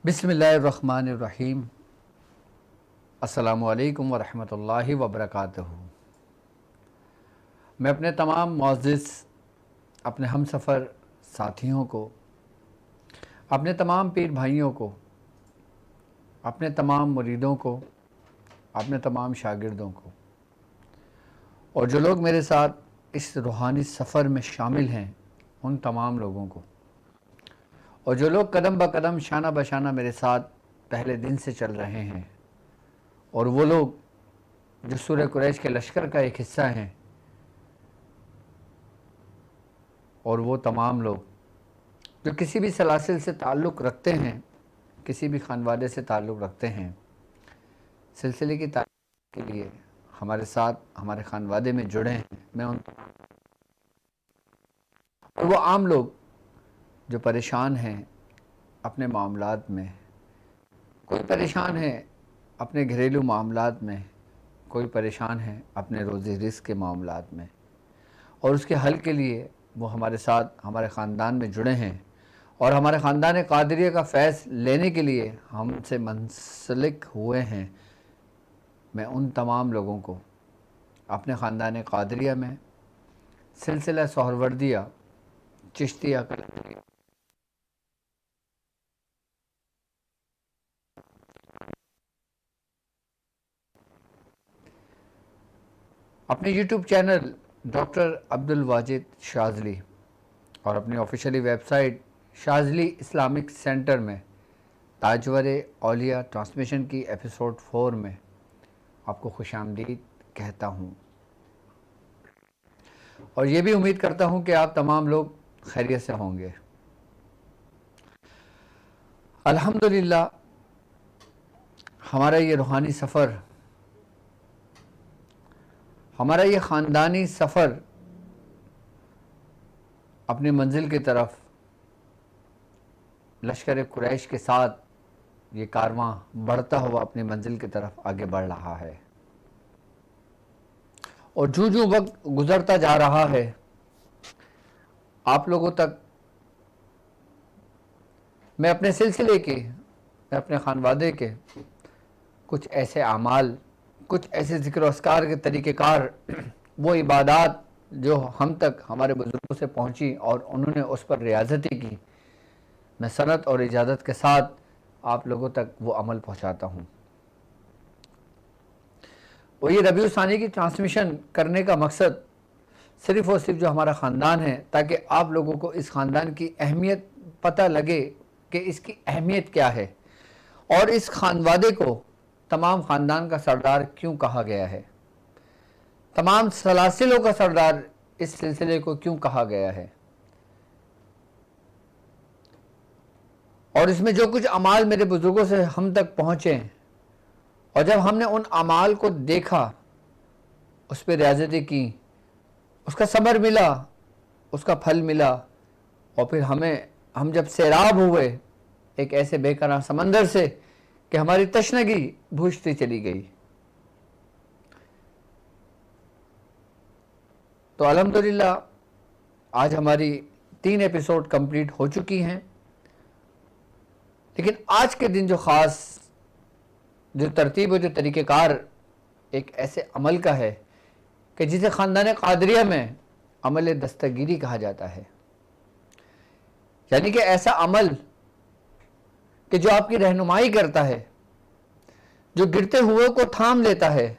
बिस्मिल्लाहिर्रहमानिर्रहीम। अस्सलामुअलैकुम वरहमतुल्लाहि वबरकातुहू। मैं अपने तमाम मुअज़्ज़िज़ अपने हमसफ़र साथियों को, अपने तमाम पीर भाइयों को, अपने तमाम मुरीदों को, अपने तमाम शागिर्दों को और जो लोग मेरे साथ इस रूहानी सफ़र में शामिल हैं उन तमाम लोगों को, और जो लोग कदम ब कदम शाना बशाना मेरे साथ पहले दिन से चल रहे हैं, और वो लोग जो सूरह कुरैश के लश्कर का एक हिस्सा हैं, और वो तमाम लोग जो किसी भी सलासिल से ताल्लुक़ रखते हैं, किसी भी खानवादे से ताल्लुक़ रखते हैं, सिलसिले की तारीफ़ के लिए हमारे साथ हमारे खानवादे में जुड़े हैं, मैं उन और वो आम लोग जो परेशान हैं अपने मामलात में, कोई परेशान है अपने घरेलू मामलात में, कोई परेशान है अपने रोज़ी रिज़्क़ के मामलात में, और उसके हल के लिए वो हमारे साथ हमारे ख़ानदान में जुड़े हैं और हमारे ख़ानदान क़ादरिया का फैज़ लेने के लिए हमसे मुंसलिक हुए हैं। मैं उन तमाम लोगों को अपने ख़ानदान क़ादरिया में सिलसिला सोहरवर्दिया चिश्तिया कलंदरिया अपने YouTube channel doctor Abdul Wajid Shazli और अपनी officially website Shazli Islamic centre में ताजवर औलिया ट्रांसमिशन की एपिसोड 4 में आपको खुशामदीद कहता हूँ, और ये भी उम्मीद करता हूँ कि आप तमाम लोग खैरियत से होंगे। अल्हम्दुलिल्लाह हमारा ये रूहानी सफ़र, हमारा ये ख़ानदानी सफ़र अपनी मंजिल की तरफ लश्कर कुरैश के साथ ये कारवां बढ़ता हुआ अपनी मंजिल की तरफ आगे बढ़ रहा है, और जो जो वक्त गुज़रता जा रहा है आप लोगों तक मैं अपने सिलसिले के, मैं अपने खानवादे के कुछ ऐसे आमाल, कुछ ऐसे ज़िक्र अस्कार के तरीक़ेकार, वो इबादात जो हम तक हमारे बुज़ुर्गों से पहुँची और उन्होंने उस पर रियाज़ती की, मैं सनत और इजाज़त के साथ आप लोगों तक वो अमल पहुँचाता हूँ। और ये रबीउल सानी की ट्रांसमिशन करने का मकसद सिर्फ़ और सिर्फ जो हमारा ख़ानदान है, ताकि आप लोगों को इस ख़ानदान की अहमियत पता लगे कि इसकी अहमियत क्या है, और इस खानवादे को तमाम ख़ानदान का सरदार क्यों कहा गया है, तमाम सलासिलों का सरदार इस सिलसिले को क्यों कहा गया है, और इसमें जो कुछ अमाल मेरे बुज़ुर्गों से हम तक पहुँचे, और जब हमने उन अमाल को देखा, उस पर रियाज़ती की, उसका समर मिला, उसका फल मिला, और फिर हम जब सैराब हुए एक ऐसे बेकरार समंदर से कि हमारी तशनगी बुझती चली गई, तो अल्हम्दुलिल्लाह आज हमारी 3 एपिसोड कंप्लीट हो चुकी हैं। लेकिन आज के दिन जो ख़ास जो तरतीब और जो तरीक़ेकार एक ऐसे अमल का है कि जिसे ख़ानदान क़ादरिया में अमल दस्तगीरी कहा जाता है, यानी कि ऐसा अमल कि जो आपकी रहनुमाई करता है, जो गिरते हुए को थाम लेता है,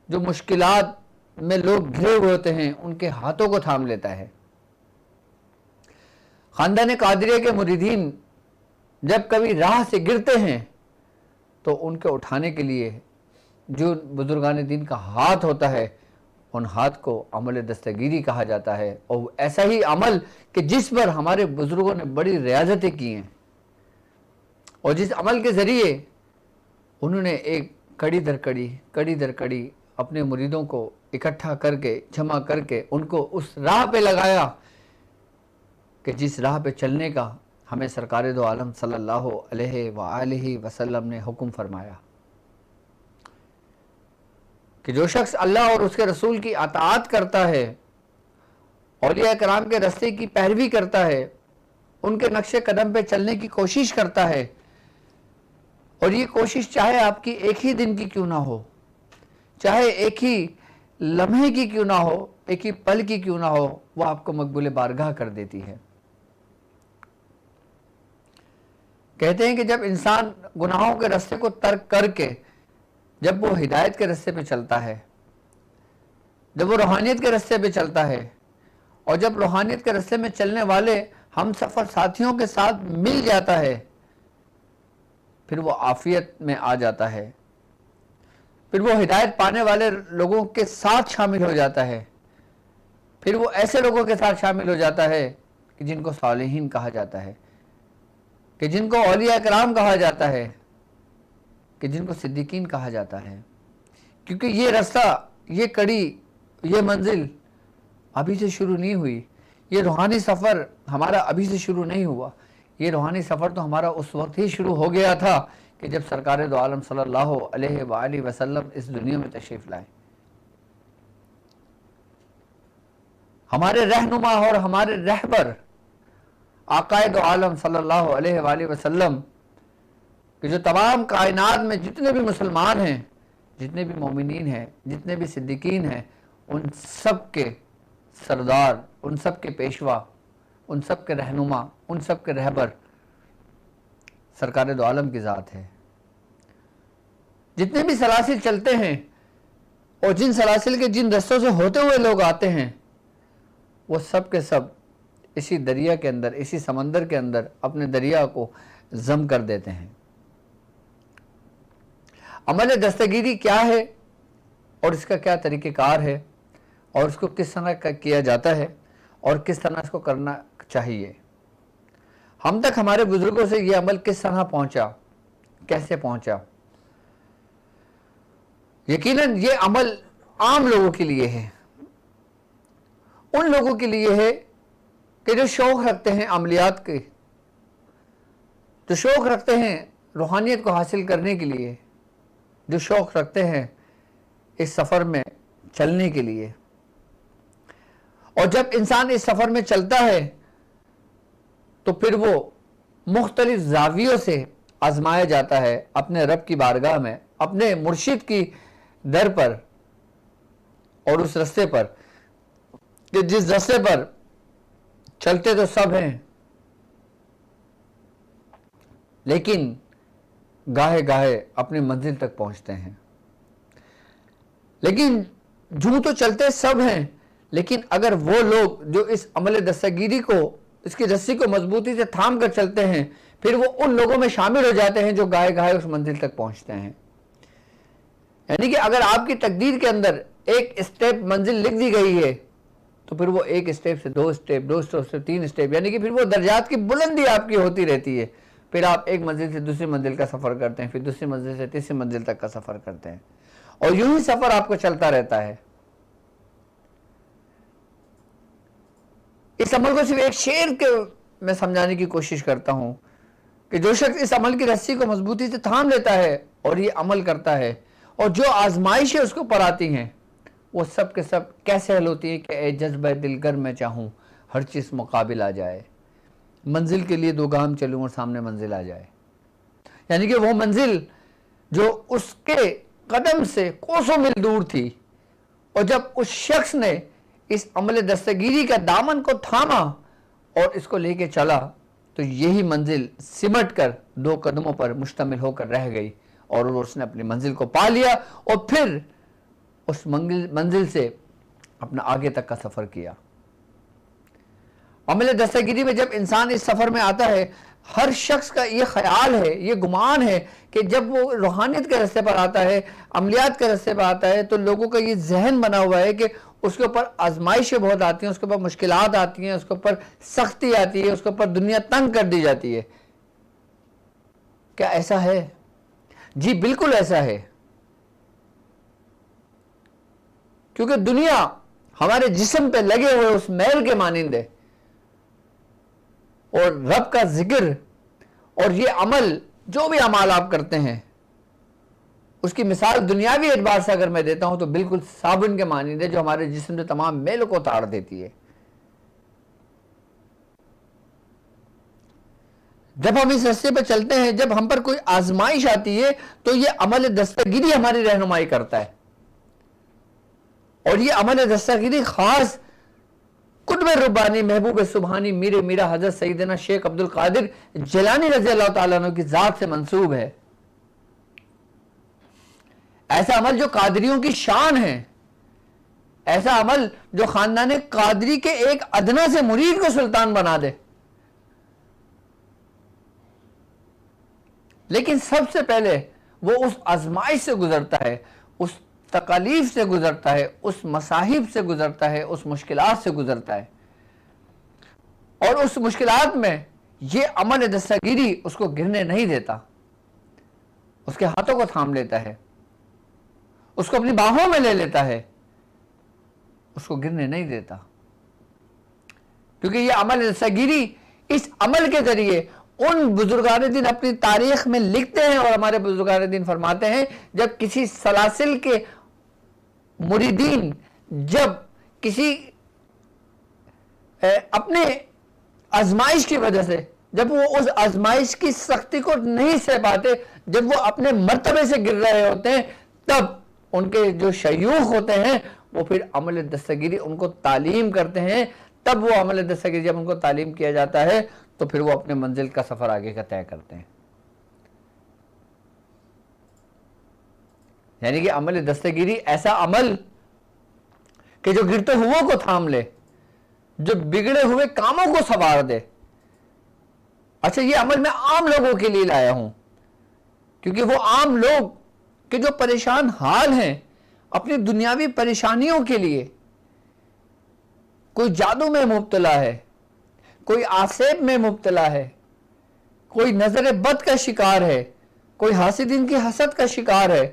जो मुश्किलात में लोग घिरे हुए होते हैं उनके हाथों को थाम लेता है। ख़ानदान क़ादरिया के मुरीदीन जब कभी राह से गिरते हैं तो उनके उठाने के लिए जो बुजुर्गान दीन का हाथ होता है, उन हाथ को अमल दस्तगीरी कहा जाता है। और ऐसा ही अमल कि जिस पर हमारे बुजुर्गों ने बड़ी रियाजतें की हैं, और जिस अमल के ज़रिए उन्होंने एक कड़ी दर कड़ी अपने मुरीदों को इकट्ठा करके, जमा करके उनको उस राह पे लगाया कि जिस राह पे चलने का हमें सरकार दो आलम सल्लल्लाहु अलैहि वसल्लम ने हुक्म फरमाया कि जो शख्स अल्लाह और उसके रसूल की अताअत करता है, औलिया कराम के रास्ते की पैरवी करता है, उनके नक्शे कदम पे चलने की कोशिश करता है, और ये कोशिश चाहे आपकी एक ही दिन की क्यों ना हो, चाहे एक ही लम्हे की क्यों ना हो, एक ही पल की क्यों ना हो, वह आपको मकबूल बारगाह कर देती है। कहते हैं कि जब इंसान गुनाहों के रास्ते को तर्क करके जब वो हिदायत के रास्ते पे चलता है, जब वो रूहानियत के रास्ते पे चलता है, और जब रूहानियत के रास्ते में चलने वाले हम सफ़र साथियों के साथ मिल जाता है, फिर वो आफियत में आ जाता है, फिर वो हिदायत पाने वाले लोगों के साथ शामिल हो जाता है, फिर वो ऐसे लोगों के साथ शामिल हो जाता है कि जिनको सालिहीन कहा जाता है, कि जिनको औलिया कराम कहा जाता है, कि जिनको सिद्दीकीन कहा जाता है। क्योंकि ये रास्ता, ये कड़ी, ये मंजिल अभी से शुरू नहीं हुई, ये रूहानी सफ़र हमारा अभी से शुरू नहीं हुआ। ये रूहानी सफ़र तो हमारा उस वक्त ही शुरू हो गया था कि जब सरकार दो आलम सल्लल्लाहु अलैहि वसल्लम इस दुनिया में तशरीफ़ लाए। हमारे रहनुमा और हमारे रहबर आकाए दो आलम सल्लल्लाहु अलैहि वसल्लम कि जो तमाम कायनात में जितने भी मुसलमान हैं, जितने भी मोमिनीन हैं, जितने भी सिद्दीकीन हैं, उन सब के सरदार, उन सब के पेशवा, उन सब के रहनुमा, उन सब के रहबर सरकार दो आलम की ज़ात है। जितने भी सलासिल चलते हैं और जिन सलासिल के जिन रस्तों से होते हुए लोग आते हैं, वो सब के सब इसी दरिया के अंदर, इसी समंदर के अंदर अपने दरिया को जम कर देते हैं। अमल दस्तगीरी क्या है और इसका क्या तरीक़ेकार है और इसको किस तरह का किया जाता है और किस तरह इसको करना चाहिए, हम तक हमारे बुजुर्गों से ये अमल किस तरह पहुंचा, कैसे पहुंचा। यकीनन ये अमल आम लोगों के लिए है, उन लोगों के लिए है कि जो शौक़ रखते हैं अमलियात के, जो शौक़ रखते हैं रूहानियत को हासिल करने के लिए, जो शौक़ रखते हैं इस सफ़र में चलने के लिए। और जब इंसान इस सफ़र में चलता है तो फिर वो मुख्तलिफ ज़ावियों से आजमाया जाता है अपने रब की बारगाह में, अपने मुर्शिद की दर पर और उस रास्ते पर कि जिस रास्ते पर चलते तो सब हैं, लेकिन गाहे गाहे अपनी मंजिल तक पहुंचते हैं। लेकिन जूं तो चलते सब हैं, लेकिन अगर वो लोग जो इस अमल दस्तगीरी को, इसकी रस्सी को मजबूती से थाम कर चलते हैं, फिर वो उन लोगों में शामिल हो जाते हैं जो गाहे गाहे उस मंजिल तक पहुंचते हैं। यानी कि अगर आपकी तकदीर के अंदर एक स्टेप मंजिल लिख दी गई है तो फिर वो एक स्टेप से दो स्टेप, दो स्टेप से तीन स्टेप, यानी कि फिर वो दर्जात की बुलंदी आपकी होती रहती है। फिर आप एक मंजिल से दूसरी मंजिल का सफ़र करते हैं, फिर दूसरी मंजिल से तीसरी मंजिल तक का सफ़र करते हैं, और यूं ही सफ़र आपको चलता रहता है। इस अमल को सिर्फ एक शेर के मैं समझाने की कोशिश करता हूं कि जो शख्स इस अमल की रस्सी को मजबूती से थाम लेता है और ये अमल करता है, और जो आजमाइशें उसको पर आती हैं, वो सब के सब कैसे हल होती है कि ए जज्बे दिलगर मैं चाहूँ हर चीज़ मुकाबिल आ जाए, मंजिल के लिए दो गाम चलूँ और सामने मंजिल आ जाए। यानी कि वो मंजिल जो उसके कदम से कोसों मील दूर थी, और जब उस शख्स ने इस अमल दस्तगीरी का दामन को थामा और इसको लेके चला, तो यही मंजिल सिमट कर दो कदमों पर मुश्तमिल होकर रह गई और उसने अपनी मंजिल को पा लिया, और फिर उस मंजिल से अपना आगे तक का सफ़र किया। अमल दस्तगीरी में जब इंसान इस सफ़र में आता है, हर शख्स का ये ख्याल है, ये गुमान है कि जब वो रूहानियत के रास्ते पर आता है, अमलियात के रास्ते पर आता है, तो लोगों का ये जहन बना हुआ है कि उसके ऊपर आजमाइशें बहुत आती हैं, उसके ऊपर मुश्किलात आती हैं, उसके ऊपर सख्ती आती है, उसके ऊपर दुनिया तंग कर दी जाती है। क्या ऐसा है? जी बिल्कुल ऐसा है, क्योंकि दुनिया हमारे जिस्म पे लगे हुए उस मैल के मानिंद है, और रब का जिक्र और ये अमल, जो भी अमाल आप करते हैं, उसकी मिसाल दुनियावी एतबार से अगर मैं देता हूं तो बिल्कुल साबुन के मानिंद है, जो हमारे जिस्म से तमाम मैल को उतार देती है। जब हम इस रास्ते पर चलते हैं, जब हम पर कोई आजमाइश आती है, तो ये अमल दस्तगिरी हमारी रहनुमाई करता है। और ये अमल दस्तगिरी खास कुतुब रब्बानी महबूब सुबहानी मीर मीरा हजरत सईदना शेख अब्दुल कादिर जिलानी रज़ी अल्लाह ताला अन्हु की जात से मंसूब है। ऐसा अमल जो कादरियों की शान है, ऐसा अमल जो खानदान कादरी के एक अदना से मुरीद को सुल्तान बना दे। लेकिन सबसे पहले वो उस आजमाइश से गुजरता है, उस तकालीफ से गुजरता है, उस मसाहिब से गुजरता है, उस मुश्किलात से गुजरता है। और उस मुश्किलात में ये अमल दस्तगिरी उसको गिरने नहीं देता, उसके हाथों को थाम लेता है, उसको अपनी बाहों में ले लेता है, उसको गिरने नहीं देता। क्योंकि ये अमल दस्तगिरी, इस अमल के जरिए उन बुजुर्गान दिन अपनी तारीख में लिखते हैं, और हमारे बुजुर्गान दिन फरमाते हैं, जब किसी सलासिल के मुरीदीन जब किसी अपने आजमाइश की वजह से, जब वो उस आजमाइश की सख्ती को नहीं सह पाते, जब वो अपने मर्तबे से गिर रहे होते हैं, तब उनके जो शयूख होते हैं वो फिर अमल दस्तगिरी उनको तालीम करते हैं। तब वो अमल दस्तगिरी जब उनको तालीम किया जाता है, तो फिर वो अपने मंजिल का सफर आगे का तय करते हैं। यानी कि अमल दस्तगिरी ऐसा अमल कि जो गिरते हुओं को थाम ले, जो बिगड़े हुए कामों को संवार दे। अच्छा, ये अमल मैं आम लोगों के लिए लाया हूं, क्योंकि वो आम लोग के जो परेशान हाल हैं अपनी दुनियावी परेशानियों के लिए, कोई जादू में मुब्तला है, कोई आसेब में मुब्तला है, कोई नजर बद का शिकार है, कोई हासिदीन की हसद का शिकार है,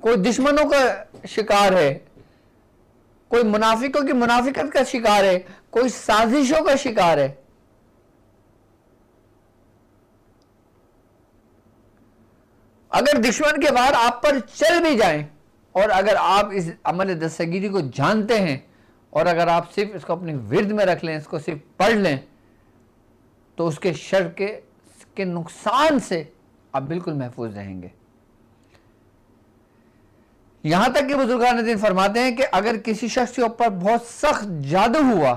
कोई दुश्मनों का शिकार है, कोई मुनाफिकों की मुनाफिकत का शिकार है, कोई साजिशों का शिकार है। अगर दुश्मन के वार आप पर चल भी जाएं, और अगर आप इस अमल दस्तगिरी को जानते हैं, और अगर आप सिर्फ इसको अपने विर्द में रख लें, इसको सिर्फ पढ़ लें, तो उसके शर के नुकसान से आप बिल्कुल महफूज रहेंगे। यहां तक कि बुजुर्गान दीन फरमाते हैं कि अगर किसी शख्स के ऊपर बहुत सख्त जादू हुआ,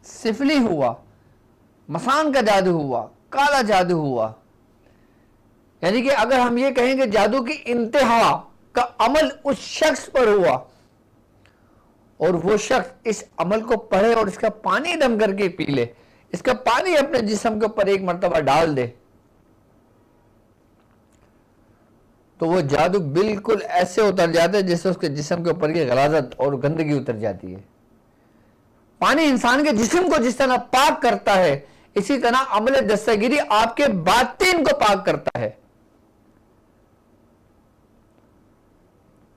सिफली हुआ, मसान का जादू हुआ, काला जादू हुआ, यानी कि अगर हम ये कहेंगे जादू की इंतहा का अमल उस शख्स पर हुआ, और वो शख्स इस अमल को पढ़े और इसका पानी दम करके पी ले, इसका पानी अपने जिस्म के ऊपर एक मर्तबा डाल दे, तो वो जादू बिल्कुल ऐसे उतर जाता है जैसे उसके जिस्म के ऊपर की गलाजत और गंदगी उतर जाती है। पानी इंसान के जिस्म को जिस तरह पाक करता है, इसी तरह अमल दस्तगिरी आपके बातिन को पाक करता है।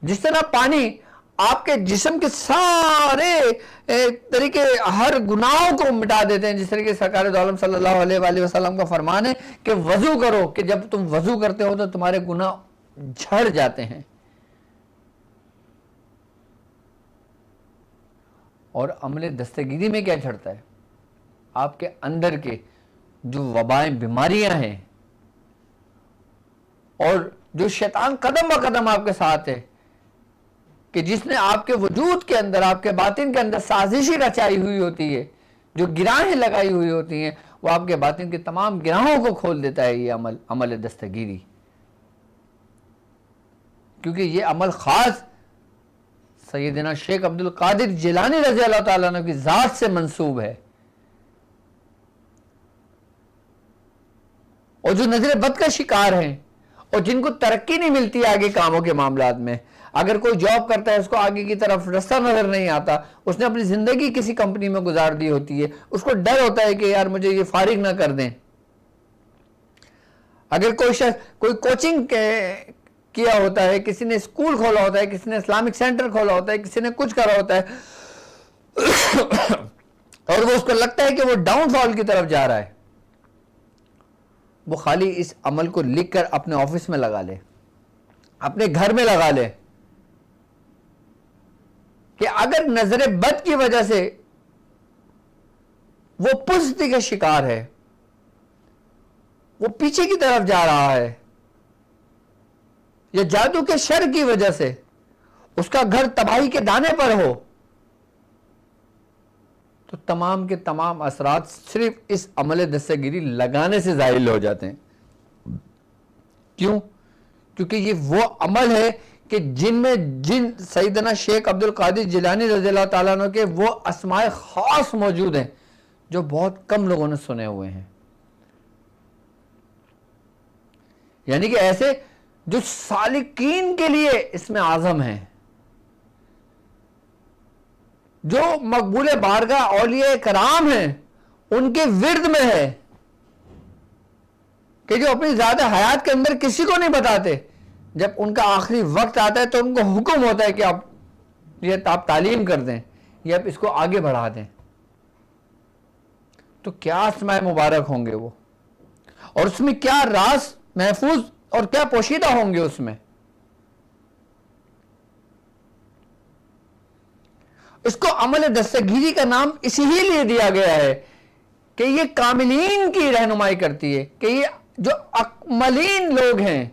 जिस तरह पानी आपके जिस्म के सारे तरीके हर गुनाहों को मिटा देते हैं, जिस तरीके सरकार दो आलम सल्लल्लाहु अलैहि वसल्लम का फरमान है कि वजू करो, कि जब तुम वजू करते हो तो तुम्हारे गुनाह झड़ जाते हैं। और अमल दस्तगिरी में क्या झड़ता है? आपके अंदर के जो वबाएं बीमारियां हैं, और जो शैतान कदम ब कदम आपके साथ है, कि जिसने आपके वजूद के अंदर, आपके बातिन के अंदर साजिशी रचाई हुई होती है, जो गिराहें लगाई हुई होती हैं, वो आपके बातिन के तमाम गिराहों को खोल देता है ये अमल दस्तगिरी। क्योंकि ये अमल खास सैयदना शेख अब्दुल कादिर जिलानी रज़ी अल्लाह ताला अन्हु की जात से मंसूब है। और जो नजर बद का शिकार हैं, और जिनको तरक्की नहीं मिलती आगे कामों के मामलात में, अगर कोई जॉब करता है, उसको आगे की तरफ रास्ता नजर नहीं आता, उसने अपनी जिंदगी किसी कंपनी में गुजार दी होती है, उसको डर होता है कि यार मुझे ये फारिग ना कर दें। अगर कोई कोचिंग किया होता है, किसी ने स्कूल खोला होता है, किसी ने इस्लामिक सेंटर खोला होता है, किसी ने कुछ करा होता है और वो उसको लगता है कि वो डाउनफॉल की तरफ जा रहा है, वो खाली इस अमल को लिखकर अपने ऑफिस में लगा ले, अपने घर में लगा ले कि अगर नजर बद की वजह से वो पुष्टि का शिकार है, वो पीछे की तरफ जा रहा है, या जादू के शर की वजह से उसका घर तबाही के दाने पर हो, तो तमाम के तमाम असरात सिर्फ इस अमल दस्तगीरी लगाने से ज़ाहिर हो जाते हैं। क्यों? क्योंकि ये वो अमल है कि जिन सैयदना शेख अब्दुल कादिर जिलानी रज़ियल्लाहु ताला अन्हु के वो अस्माए खास मौजूद हैं जो बहुत कम लोगों ने सुने हुए हैं। यानी कि ऐसे जो सालिकीन के लिए इसमें आज़म है, जो मकबूल बारगाह औलिया कराम हैं उनके विर्द में है कि जो अपनी ज़्यादा हयात के अंदर किसी को नहीं बताते, जब उनका आखिरी वक्त आता है तो उनको हुक्म होता है कि आप तालीम कर दें या आप इसको आगे बढ़ा दें। तो क्या अस्माए मुबारक होंगे वो, और उसमें क्या राज महफूज और क्या पोशीदा होंगे उसमें। इसको अमल दस्तगीरी का नाम इसीलिए दिया गया है कि ये कामिलीन की रहनुमाई करती है, कि ये जो अकमलीन लोग हैं,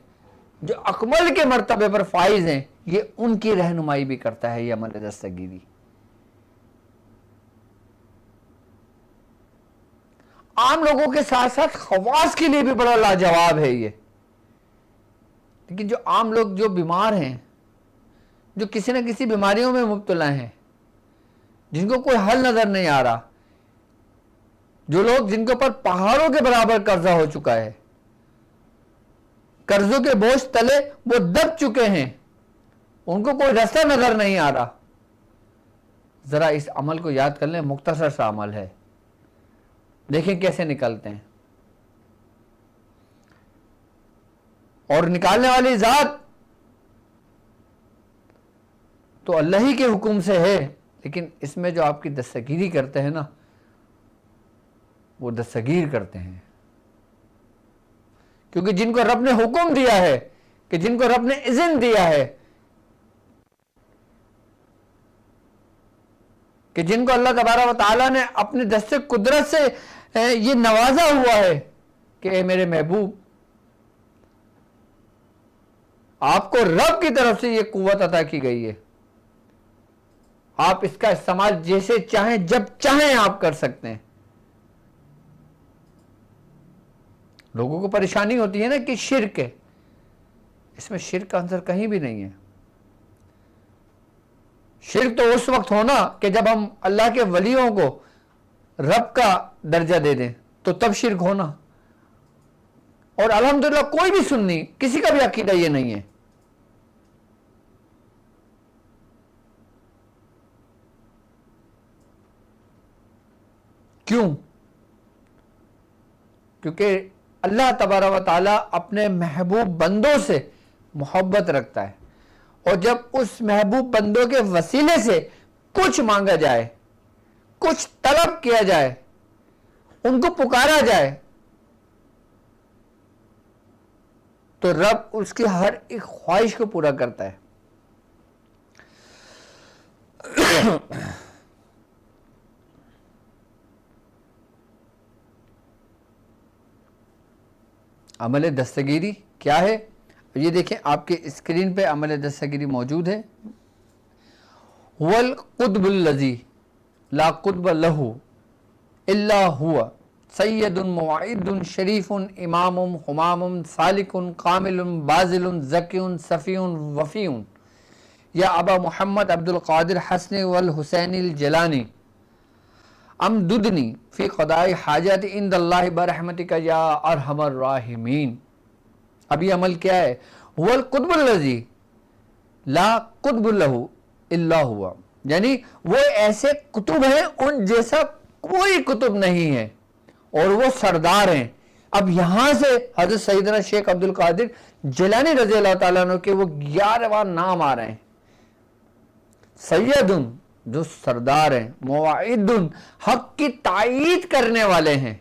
जो अकमल के मर्तबे पर फाइज हैं, ये उनकी रहनुमाई भी करता है ये अमल दस्तगीरी। आम लोगों के साथ साथ खवास के लिए भी बड़ा लाजवाब है ये। लेकिन जो आम लोग जो बीमार हैं, जो किसी न किसी बीमारियों में मुब्तला हैं, जिनको कोई हल नजर नहीं आ रहा, जो लोग जिनके ऊपर पहाड़ों के बराबर कर्जा हो चुका है, कर्जों के बोझ तले वो दब चुके हैं, उनको कोई रास्ता नजर नहीं आ रहा, जरा इस अमल को याद कर लें। मुख्तसर सा अमल है, देखें कैसे निकलते हैं। और निकालने वाली जात तो अल्लाह ही के हुक्म से है, लेकिन इसमें जो आपकी दस्तगीरी करते हैं ना, वो दस्तगीर करते हैं। क्योंकि जिनको रब ने हुक्म दिया है, कि जिनको रब ने इज़्न दिया है, कि जिनको अल्लाह तबारक व तआला ने अपने दस्ते कुदरत से ये नवाजा हुआ है कि ए मेरे महबूब, आपको रब की तरफ से ये कुव्वत अता की गई है, आप इसका इस्तेमाल जैसे चाहें जब चाहें आप कर सकते हैं। लोगों को परेशानी होती है ना कि शिर्क है, इसमें शिर्क का आंसर कहीं भी नहीं है। शिर्क तो उस वक्त होना कि जब हम अल्लाह के वलियों को रब का दर्जा दे दें, तो तब शिर्क होना। और अल्हम्दुलिल्लाह कोई भी सुन्नी, किसी का भी अकीदा ये नहीं है। क्यों? क्योंकि अल्लाह तबारक व तआला अपने महबूब बंदों से मोहब्बत रखता है, और जब उस महबूब बंदों के वसीले से कुछ मांगा जाए, कुछ तलब किया जाए, उनको पुकारा जाए, तो रब उसकी हर एक ख्वाहिश को पूरा करता है। अमल दस्तगीरी क्या है? ये देखें, आपके स्क्रीन पे अमल दस्तगीरी मौजूद है। वल कुतबुल लजी ला कुतब लहू इल्ला हुआ सय्यदुन मुआइदुन शरीफुन इमामुन हुमामुन सालिकुन कामिलुन बाजिलुन ज़कियुन सफ़ीयुन वफ़ीयुन या अबा मोहम्मद अब्दुल कादिर हसनी वल हुसैनिल जलानी अमदुदनी फ़ी क़दाई हाजत इंदल्लाहि बरहमतिका या अरहमर राहिमीन। अब ये अमल क्या है? वल कुतबुल लजी ला कुतबुल लहू इल्ला हुआ, यानी वो ऐसे कुतुब हैं उन जैसा कोई कुतुब नहीं है, और वो सरदार हैं अब यहां से हजरत सैयदना शेख अब्दुल कादिर जिलानी रजी अल्लाह ताला अन्हु के वो 11वां नाम आ रहे हैं। सैयदुन जो सरदार हैं, मुवाइदुन हक की तायीद करने वाले हैं।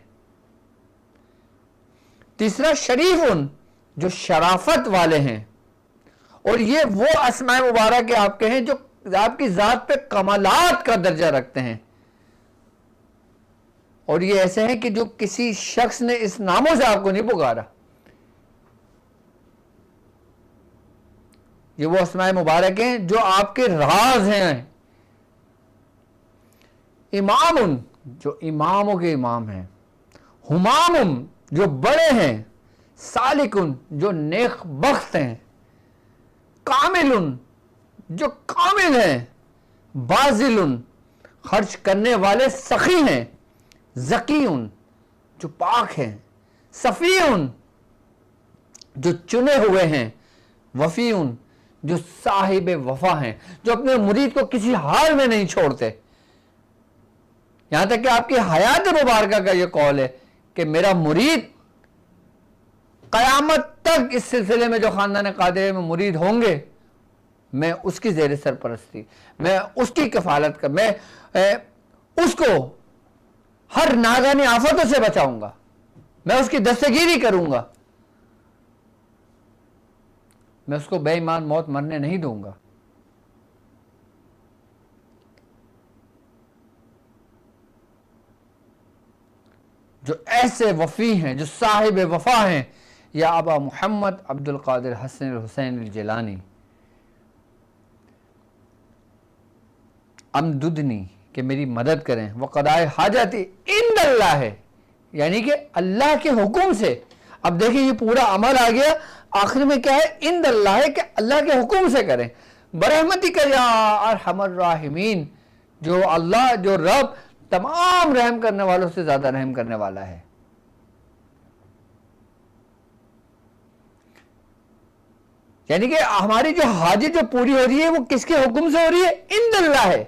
तीसरा शरीफुन जो शराफत वाले हैं। और ये वो अस्माए मुबारक के आपके हैं जो आपकी जात पे कमालात का दर्जा रखते हैं। और ये ऐसे हैं कि जो किसी शख्स ने इस नामों से आपको नहीं पुकारा। ये वो अस्माए मुबारक हैं जो आपके राज हैं। इमामुन जो इमामों के इमाम हैं। हुमामुन जो बड़े हैं। सालिकुन जो नेक बख्त हैं। कामिलुन जो कामिल हैं। बाजिलुन खर्च करने वाले सखी हैं। ज़कीउन जो पाक हैं। सफ़ीउन जो चुने हुए हैं। वफ़ीउन जो साहिब वफा हैं, जो अपने मुरीद को किसी हाल में नहीं छोड़ते। यहां तक कि आपकी हयात मुबारका का यह कौल है कि मेरा मुरीद कयामत तक इस सिलसिले में जो खानदान कादिर में मुरीद होंगे, मैं उसकी ज़ेर सरपरस्ती, मैं उसकी कफालत कर, मैं उसको हर नागानी आफतों से बचाऊंगा, मैं उसकी दस्तगीरी करूंगा, मैं उसको बेईमान मौत मरने नहीं दूंगा। जो ऐसे वफ़ी हैं, जो साहिब वफ़ा हैं, या अबा मोहम्मद अब्दुल कादिर हसन हुसैन जिलानी अमदुदनी कि मेरी मदद करें, वह क़दाए हाजती इंदल्लाह है, यानी कि अल्लाह के हुक्म से। अब देखिए ये पूरा अमल आ गया, आखिर में क्या है, इंदल्लाह है कि अल्लाह के हुक्म से करें। बरहमती का या अरहमर राहिमीन, जो अल्लाह, जो रब तमाम रहम करने वालों से ज्यादा रहम करने वाला है। यानी कि हमारी जो हाजत जो पूरी हो रही है वो किसके हुक्म से हो रही है? इंदल्लाह है,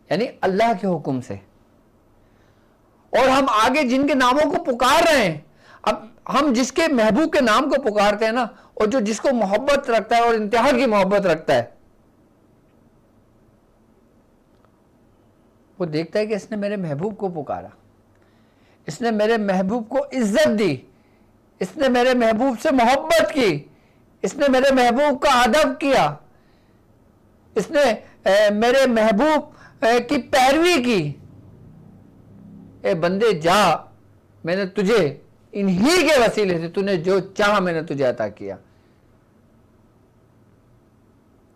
यानी अल्लाह के हुक्म से। और हम आगे जिनके नामों को पुकार रहे हैं, अब हम जिसके महबूब के नाम को पुकारते हैं ना, और जो जिसको मोहब्बत रखता है और इंतहा की मोहब्बत रखता है, वो देखता है कि इसने मेरे महबूब को पुकारा, इसने मेरे महबूब को इज्जत दी, इसने मेरे महबूब से मोहब्बत की, इसने मेरे महबूब का अदब किया, इसने मेरे महबूब की पैरवी की। ए बंदे जा, मैंने तुझे इन्हीं के वसीले से, तूने जो चाहा मैंने तुझे अता किया,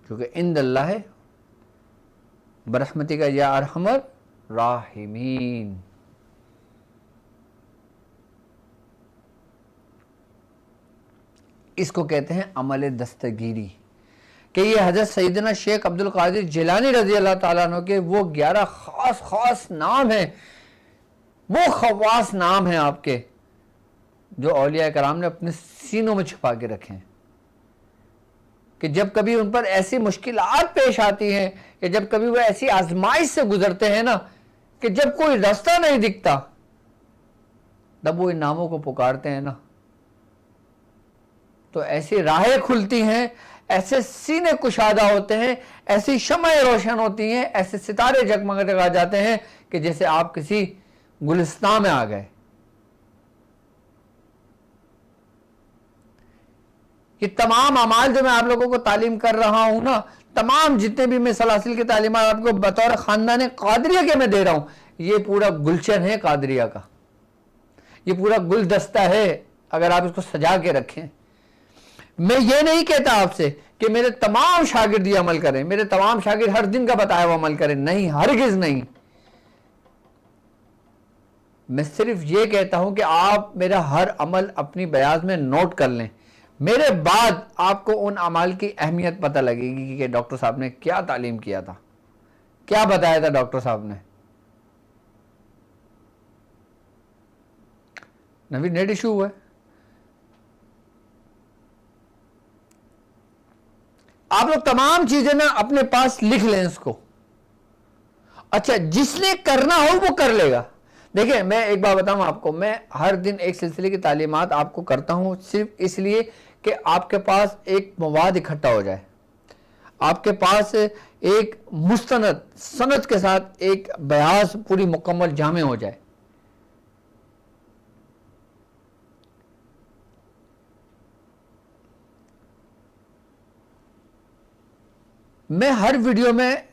क्योंकि इंदल्लाह है बरहमती का या अरहमर राहिमीन। इसको कहते हैं अमल दस्तगीरी, कि ये हजरत सैयदना शेख अब्दुल कादिर जिलानी रजी अल्लाह ताला अन्हु के वो 11 खास नाम हैं, वो खवास नाम हैं आपके, जो औलिया कराम ने अपने सीनों में छुपा के रखे हैं, कि जब कभी उन पर ऐसी मुश्किलात पेश आती हैं, या जब कभी वो ऐसी आजमाइश से गुजरते हैं ना, कि जब कोई रास्ता नहीं दिखता, तब वो इन नामों को पुकारते हैं ना, तो ऐसी राहें खुलती हैं, ऐसे सीने कुशादा होते हैं, ऐसी शमएं रोशन होती हैं, ऐसे सितारे जगमगा जाते हैं कि जैसे आप किसी गुलिस्तान में आ गए। ये तमाम अमाल जो मैं आप लोगों को तालीम कर रहा हूं ना, तमाम जितने भी मैं सलासिल की तालीमात आपको बतौर खानदान कादरिया के मैं दे रहा हूं, ये पूरा गुलशन है कादरिया का, ये पूरा गुलदस्ता है। अगर आप इसको सजा के रखें, मैं ये नहीं कहता आपसे कि मेरे तमाम शागिर्द ये अमल करें, मेरे तमाम शागिर्द हर दिन का बताया हुआ अमल करें, नहीं, हरगिज नहीं। मैं सिर्फ ये कहता हूं कि आप मेरा हर अमल अपनी बयाज में नोट कर लें, मेरे बाद आपको उन अमाल की अहमियत पता लगेगी कि डॉक्टर साहब ने क्या तालीम किया था, क्या बताया था डॉक्टर साहब ने। नवी नेट इशू हुआ है, आप लोग तमाम चीजें ना अपने पास लिख लें इसको। अच्छा, जिसने करना हो वो कर लेगा, देखिए, मैं एक बात बताऊं आपको, मैं हर दिन एक सिलसिले की तालीमात आपको करता हूं सिर्फ इसलिए कि आपके पास एक मवाद इकट्ठा हो जाए, आपके पास एक मुस्तनद सनद के साथ एक बयास पूरी मुकम्मल जामे हो जाए। मैं हर वीडियो में,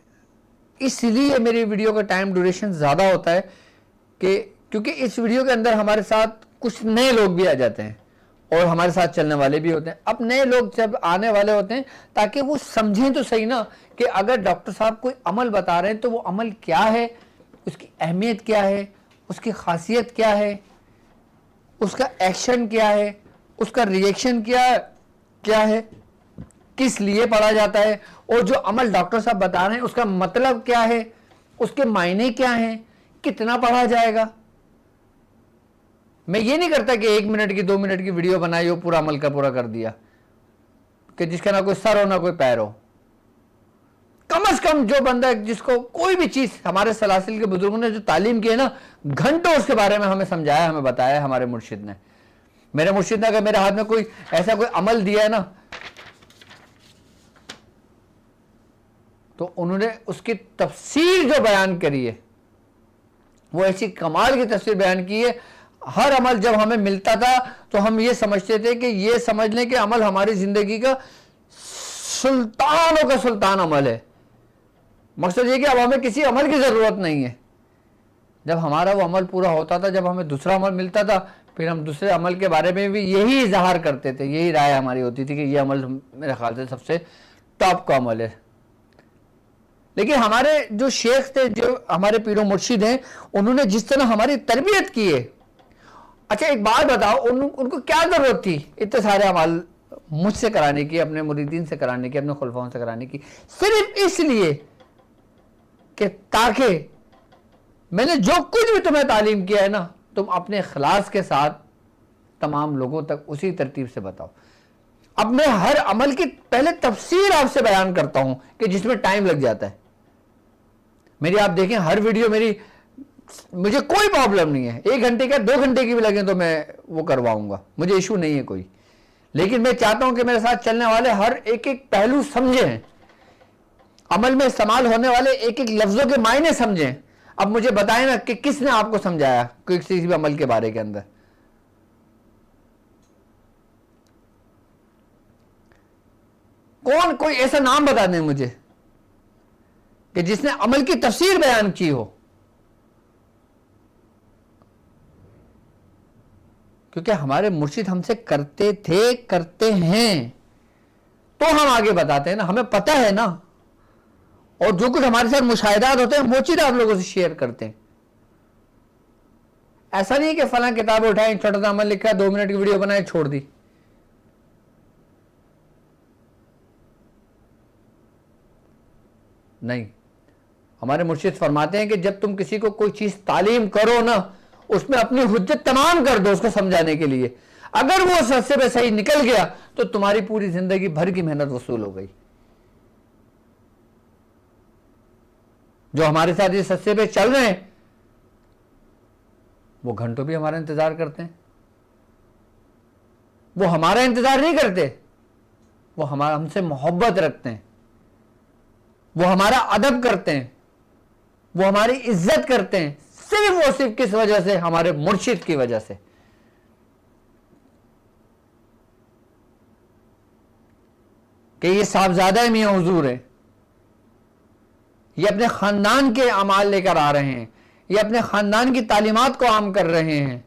इसलिए मेरी वीडियो का टाइम ड्यूरेशन ज़्यादा होता है कि क्योंकि इस वीडियो के अंदर हमारे साथ कुछ नए लोग भी आ जाते हैं और हमारे साथ चलने वाले भी होते हैं। अब नए लोग जब आने वाले होते हैं ताकि वो समझें तो सही ना कि अगर डॉक्टर साहब कोई अमल बता रहे हैं तो वो अमल क्या है, उसकी अहमियत क्या है, उसकी खासियत क्या है, उसका एक्शन क्या है, उसका रिएक्शन क्या है, किस लिए पढ़ा जाता है, और जो अमल डॉक्टर साहब बता रहे हैं उसका मतलब क्या है, उसके मायने क्या हैं, कितना पढ़ा जाएगा। मैं ये नहीं करता कि 1 मिनट की 2 मिनट की वीडियो बनाई हो, पूरा अमल का पूरा कर दिया, कि जिसका ना कोई सर हो ना कोई पैर हो। कम से कम जो बंदा जिसको कोई भी चीज, हमारे सलासिल के बुजुर्गों ने जो तालीम की है ना, घंटों उसके बारे में हमें समझाया, हमें बताया हमारे मुर्शिद ने। मेरे मुर्शिद ने अगर मेरे हाथ में कोई ऐसा कोई अमल दिया है ना, तो उन्होंने उसकी तफसीर जो बयान करी है वो ऐसी कमाल की तफसीर बयान की है। हर अमल जब हमें मिलता था तो हम ये समझते थे कि ये समझ लें कि अमल हमारी जिंदगी का सुल्तानों का सुल्तान अमल है। मकसद ये कि अब हमें किसी अमल की जरूरत नहीं है। जब हमारा वो अमल पूरा होता था, जब हमें दूसरा अमल मिलता था, फिर हम दूसरे अमल के बारे में भी यही इजहार करते थे, यही राय हमारी होती थी कि ये अमल मेरे ख्याल से सबसे टॉप का अमल है। लेकिन हमारे जो शेख थे, जो हमारे पीरो मुर्शिद हैं, उन्होंने जिस तरह हमारी तरबियत की है। अच्छा एक बात बताओ, उनको क्या जरूरत थी इतने सारे अमाल मुझसे कराने की, अपने मुरीदीन से कराने की, अपने खुलफाओं से कराने की? सिर्फ इसलिए कि ताकि मैंने जो कुछ भी तुम्हें तालीम किया है ना, तुम अपने इखलास के साथ तमाम लोगों तक उसी तरतीब से बताओ। अब मैं हर अमल की पहले तफसीर आपसे बयान करता हूं कि जिसमें टाइम लग जाता है। मेरी आप देखें हर वीडियो मेरी, मुझे कोई प्रॉब्लम नहीं है, 1 घंटे का 2 घंटे की भी लगे तो मैं वो करवाऊंगा, मुझे इशू नहीं है कोई। लेकिन मैं चाहता हूं कि मेरे साथ चलने वाले हर एक एक पहलू समझें, अमल में इस्तेमाल होने वाले एक एक लफ्जों के मायने समझें। अब मुझे बताएं ना कि किसने आपको समझाया किसी भी अमल के बारे के अंदर? कौन, कोई ऐसा नाम बता दें मुझे कि जिसने अमल की तफसीर बयान की हो। क्योंकि हमारे मुर्शिद हमसे करते थे, करते हैं, तो हम आगे बताते हैं ना, हमें पता है ना। और जो कुछ हमारे साथ मुशाहिदात होते हैं वो चीज आप लोगों से शेयर करते हैं। ऐसा नहीं कि फला किताब उठाई, छोटा सा अमल लिखा, 2 मिनट की वीडियो बनाई, छोड़ दी। नहीं, हमारे मुर्शिद फरमाते हैं कि जब तुम किसी को कोई चीज तालीम करो ना, उसमें अपनी हुज्जत तमाम कर दो उसको समझाने के लिए। अगर वो सस्ते पे सही निकल गया तो तुम्हारी पूरी जिंदगी भर की मेहनत वसूल हो गई। जो हमारे साथ ये सस्ते पे चल रहे हैं वो घंटों भी हमारा इंतजार करते हैं। वो हमारा इंतजार नहीं करते, वो हमारा हमसे मोहब्बत रखते हैं, वो हमारा अदब करते हैं, वो हमारी इज्जत करते हैं, सिर्फ और सिर्फ किस वजह से? हमारे मुर्शिद की वजह से। कि ये साहबजादा है, मियां हुजूर है, ये अपने खानदान के अमाल लेकर आ रहे हैं, ये अपने खानदान की तालीमात को आम कर रहे हैं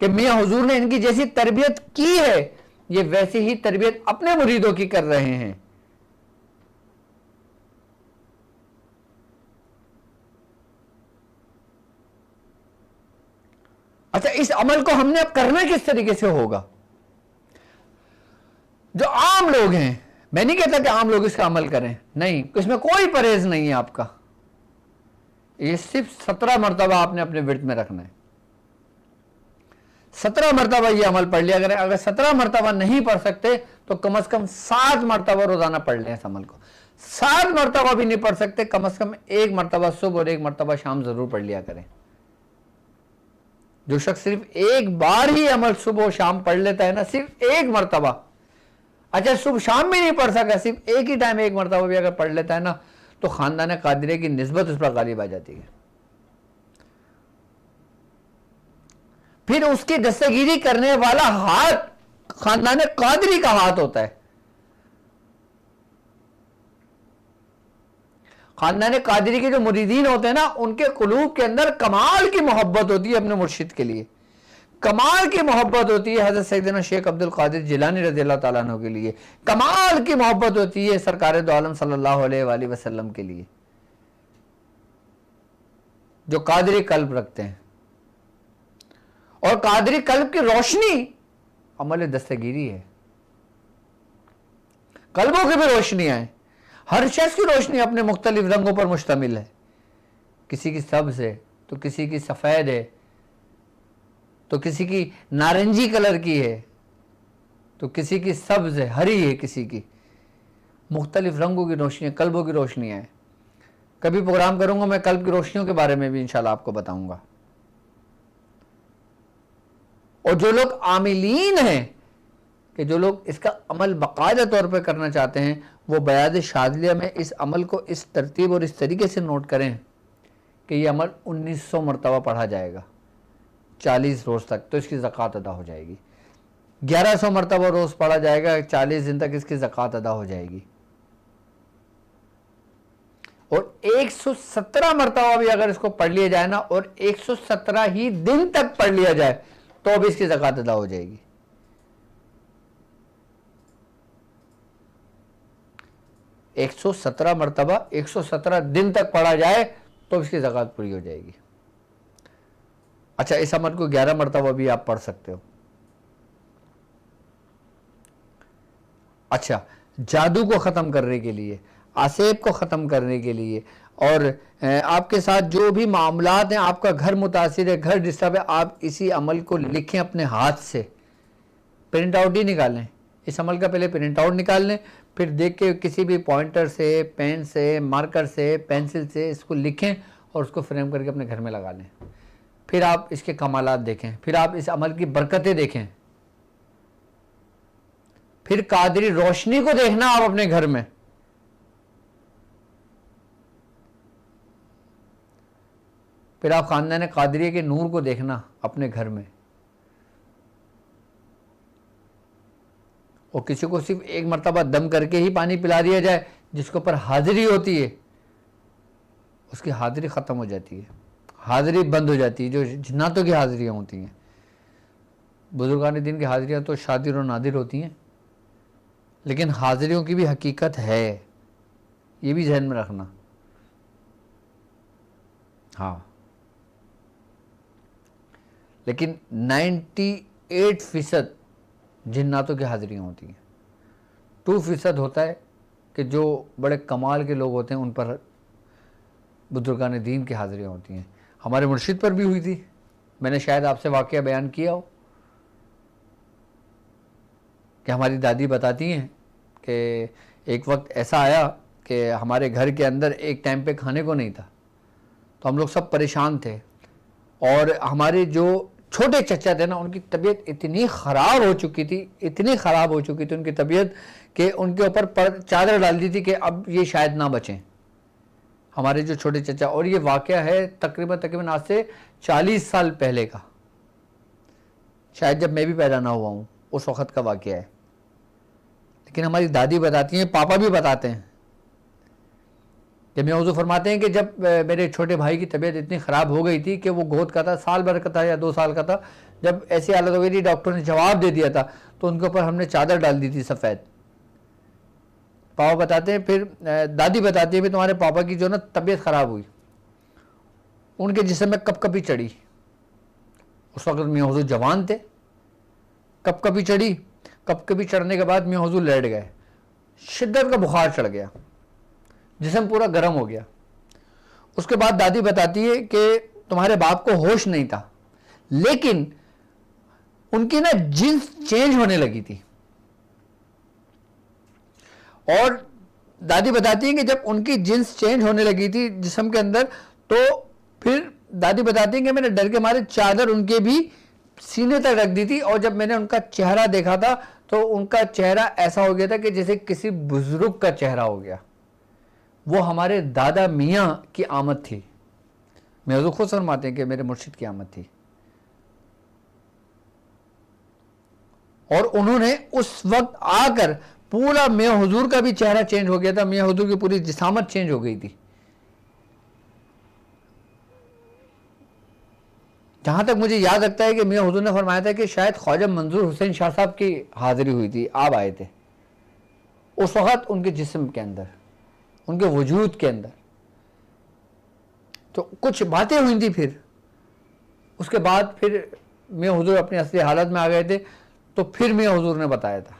कि मियां हुजूर ने इनकी जैसी तरबियत की है ये वैसी ही तरबियत अपने मुरीदों की कर रहे हैं। अच्छा, इस अमल को हमने अब करना किस तरीके से होगा? जो आम लोग हैं, मैं नहीं कहता कि आम लोग इसका अमल करें, नहीं, इसमें कोई परहेज नहीं है आपका। ये सिर्फ 17 मरतबा आपने अपने विर्द में रखना है। 17 मरतबा ये अमल पढ़ लिया करें। अगर 17 मरतबा नहीं पढ़ सकते तो कम से कम 7 मरतबा रोजाना पढ़ लें इस अमल को। 7 मरतबा भी नहीं पढ़ सकते, कम से कम 1 मरतबा सुबह और 1 मरतबा शाम जरूर पढ़ लिया करें। जो शख्स सिर्फ एक बार ही अमल सुबह और शाम पढ़ लेता है ना, सिर्फ 1 मरतबा, अच्छा सुबह शाम भी नहीं पढ़ सका, सिर्फ एक ही टाइम 1 मरतबा भी अगर पढ़ लेता है ना, तो खानदान कादरी की निस्बत उस पर गालिब आ जाती है। फिर उसकी दस्तगीरी करने वाला हाथ खानदान कादरी का हाथ होता है। खानदान कादरी के जो मुरीदीन होते हैं ना, उनके कुलूब के अंदर कमाल की मोहब्बत होती है अपने मुर्शिद के लिए, कमाल की मोहब्बत होती है हज़रत सैयदना शेख अब्दुल कादिर जिलानी रज़ियल्लाहु ताला अन्हु के लिए, कमाल की मोहब्बत होती है सरकार दो आलम सल्लल्लाहु अलैहि वसल्लम के लिए, जो कादरी कल्ब रखते हैं। और कादरी कल्ब की रोशनी अमल दस्तगीरी है। कल्बों की भी रोशनियां हैं, हर शख्स की रोशनी अपने मुख्तलिफ रंगों पर मुश्तमिल है। किसी की सब्ज़ है तो किसी की सफ़ेद है, तो किसी की नारंगी कलर की है, तो किसी की सब्ज़ है, हरी है, किसी की मुख्तलिफ रंगों की रोशनियाँ, कल्बों की रोशनियाँ हैं। कभी प्रोग्राम करूँगा मैं कल्ब की रोशनियों के बारे में भी इंशाल्लाह आपको बताऊँगा। और जो लोग आमिलीन हैं, कि जो लोग इसका अमल बाकायदा तौर पर करना चाहते हैं, वो बयाद शादिया में इस अमल को इस तरतीब और इस तरीके से नोट करें कि ये अमल 1900 मरतबा पढ़ा जाएगा 40 रोज़ तक, तो इसकी ज़कात अदा हो जाएगी। 1100 मरतबा रोज़ पढ़ा जाएगा 40 दिन तक, इसकी ज़कात अदा हो जाएगी। और 117 मरतबा भी अगर इसको पढ़ लिया जाए ना, और 117 ही दिन तक पढ़ लिया जाए, तो भी इसकी ज़कात अदा हो जाएगी। 117 मरतबा 117 दिन तक पढ़ा जाए तो इसकी ज़कात पूरी हो जाएगी। अच्छा, इस अमल को 11 मरतबा भी आप पढ़ सकते हो। अच्छा, जादू को ख़त्म करने के लिए, आसेब को ख़त्म करने के लिए, और आपके साथ जो भी मामलात हैं, आपका घर मुतासिर है, घर डिस्टर्ब है, आप इसी अमल को लिखें अपने हाथ से, प्रिंट आउट ही निकालें। इस अमल का पहले प्रिंट आउट निकाल लें, फिर देख के किसी भी पॉइंटर से, पेन से, मार्कर से, पेंसिल से इसको लिखें और उसको फ्रेम करके अपने घर में लगा लें। फिर आप इसके कमालात देखें, फिर आप इस अमल की बरकतें देखें, फिर कादरी रोशनी को देखना आप अपने घर में। फिर आप खानदान कादरी के नूर को देखना अपने घर में। और किसी को सिर्फ 1 मरतबा दम करके ही पानी पिला दिया जाए, जिसके ऊपर हाजिरी होती है, उसकी हाजिरी ख़त्म हो जाती है, हाजिरी बंद हो जाती है। जो जिन्नातों की हाजिरियाँ होती हैं, बुजुर्गान दिन की हाजिरियाँ तो शादिर और नादिर होती हैं, लेकिन हाजिरियों की भी हकीकत है, ये भी जहन में रखना। हाँ, लेकिन 98% जिन्नातों की हाजिरियाँ होती हैं। 2% होता है कि जो बड़े कमाल के लोग होते हैं, उन पर बुजुर्गान दीन की हाजिरियाँ होती हैं। हमारे मुर्शिद पर भी हुई थी, मैंने शायद आपसे वाक़या बयान किया हो कि हमारी दादी बताती हैं कि एक वक्त ऐसा आया कि हमारे घर के अंदर एक टाइम पे खाने को नहीं था, तो हम लोग सब परेशान थे। और हमारे जो छोटे चचा थे ना, उनकी तबीयत इतनी ख़राब हो चुकी थी, इतनी ख़राब हो चुकी थी उनकी तबीयत, कि उनके ऊपर चादर डाल दी थी कि अब ये शायद ना बचें, हमारे जो छोटे चचा। और ये वाक़या है तकरीबन आज से 40 साल पहले का, शायद जब मैं भी पैदा ना हुआ हूँ, उस वक़्त का वाक़या है। लेकिन हमारी दादी बताती हैं, पापा भी बताते हैं, जब मौजू फरमाते हैं कि जब मेरे छोटे भाई की तबीयत इतनी ख़राब हो गई थी कि वो गोद का था, साल भर का था या 2 साल का था, जब ऐसी हालत हो गई थी, डॉक्टर ने जवाब दे दिया था, तो उनके ऊपर हमने चादर डाल दी थी सफ़ेद। पापा बताते हैं, फिर दादी बताती है कि तुम्हारे पापा की जो ना तबीयत ख़राब हुई, उनके जिस्म में कपकपी चढ़ी। उस वक्त मियाँ हुजूर जवान थे, कपकपी चढ़ी, कपकपी चढ़ने के बाद मियाँ हुजूर लेट गए, शिद्दत का बुखार चढ़ गया, जिस्म पूरा गर्म हो गया। उसके बाद दादी बताती है कि तुम्हारे बाप को होश नहीं था, लेकिन उनकी ना जिन्स चेंज होने लगी थी, और दादी बताती हैं कि जब उनकी जिन्स चेंज होने लगी थी जिस्म के अंदर, तो फिर दादी बताती हैं कि मैंने डर के मारे चादर उनके भी सीने तक रख दी थी, और जब मैंने उनका चेहरा देखा था तो उनका चेहरा ऐसा हो गया था कि जैसे किसी बुजुर्ग का चेहरा हो गया। वो हमारे दादा मियाँ की आमद थी। मैं हजूर खुद फरमाते हैं कि मेरे मुर्शिद की आमद थी, और उन्होंने उस वक्त आकर पूरा मियाँ हुजूर का भी चेहरा चेंज हो गया था, मियाँ हुजूर की पूरी जिसामत चेंज हो गई थी। जहां तक मुझे याद रखता है कि मियाँ हुजूर ने फरमाया था कि शायद ख्वाजा मंजूर हुसैन शाह साहब की हाजिरी हुई थी, आप आए थे उस वक्त उनके जिस्म के अंदर, उनके वजूद के अंदर। तो कुछ बातें हुई थी। फिर उसके बाद फिर मियाँ हुजूर अपनी असली हालत में आ गए थे, तो फिर मियाँ हुजूर ने बताया था।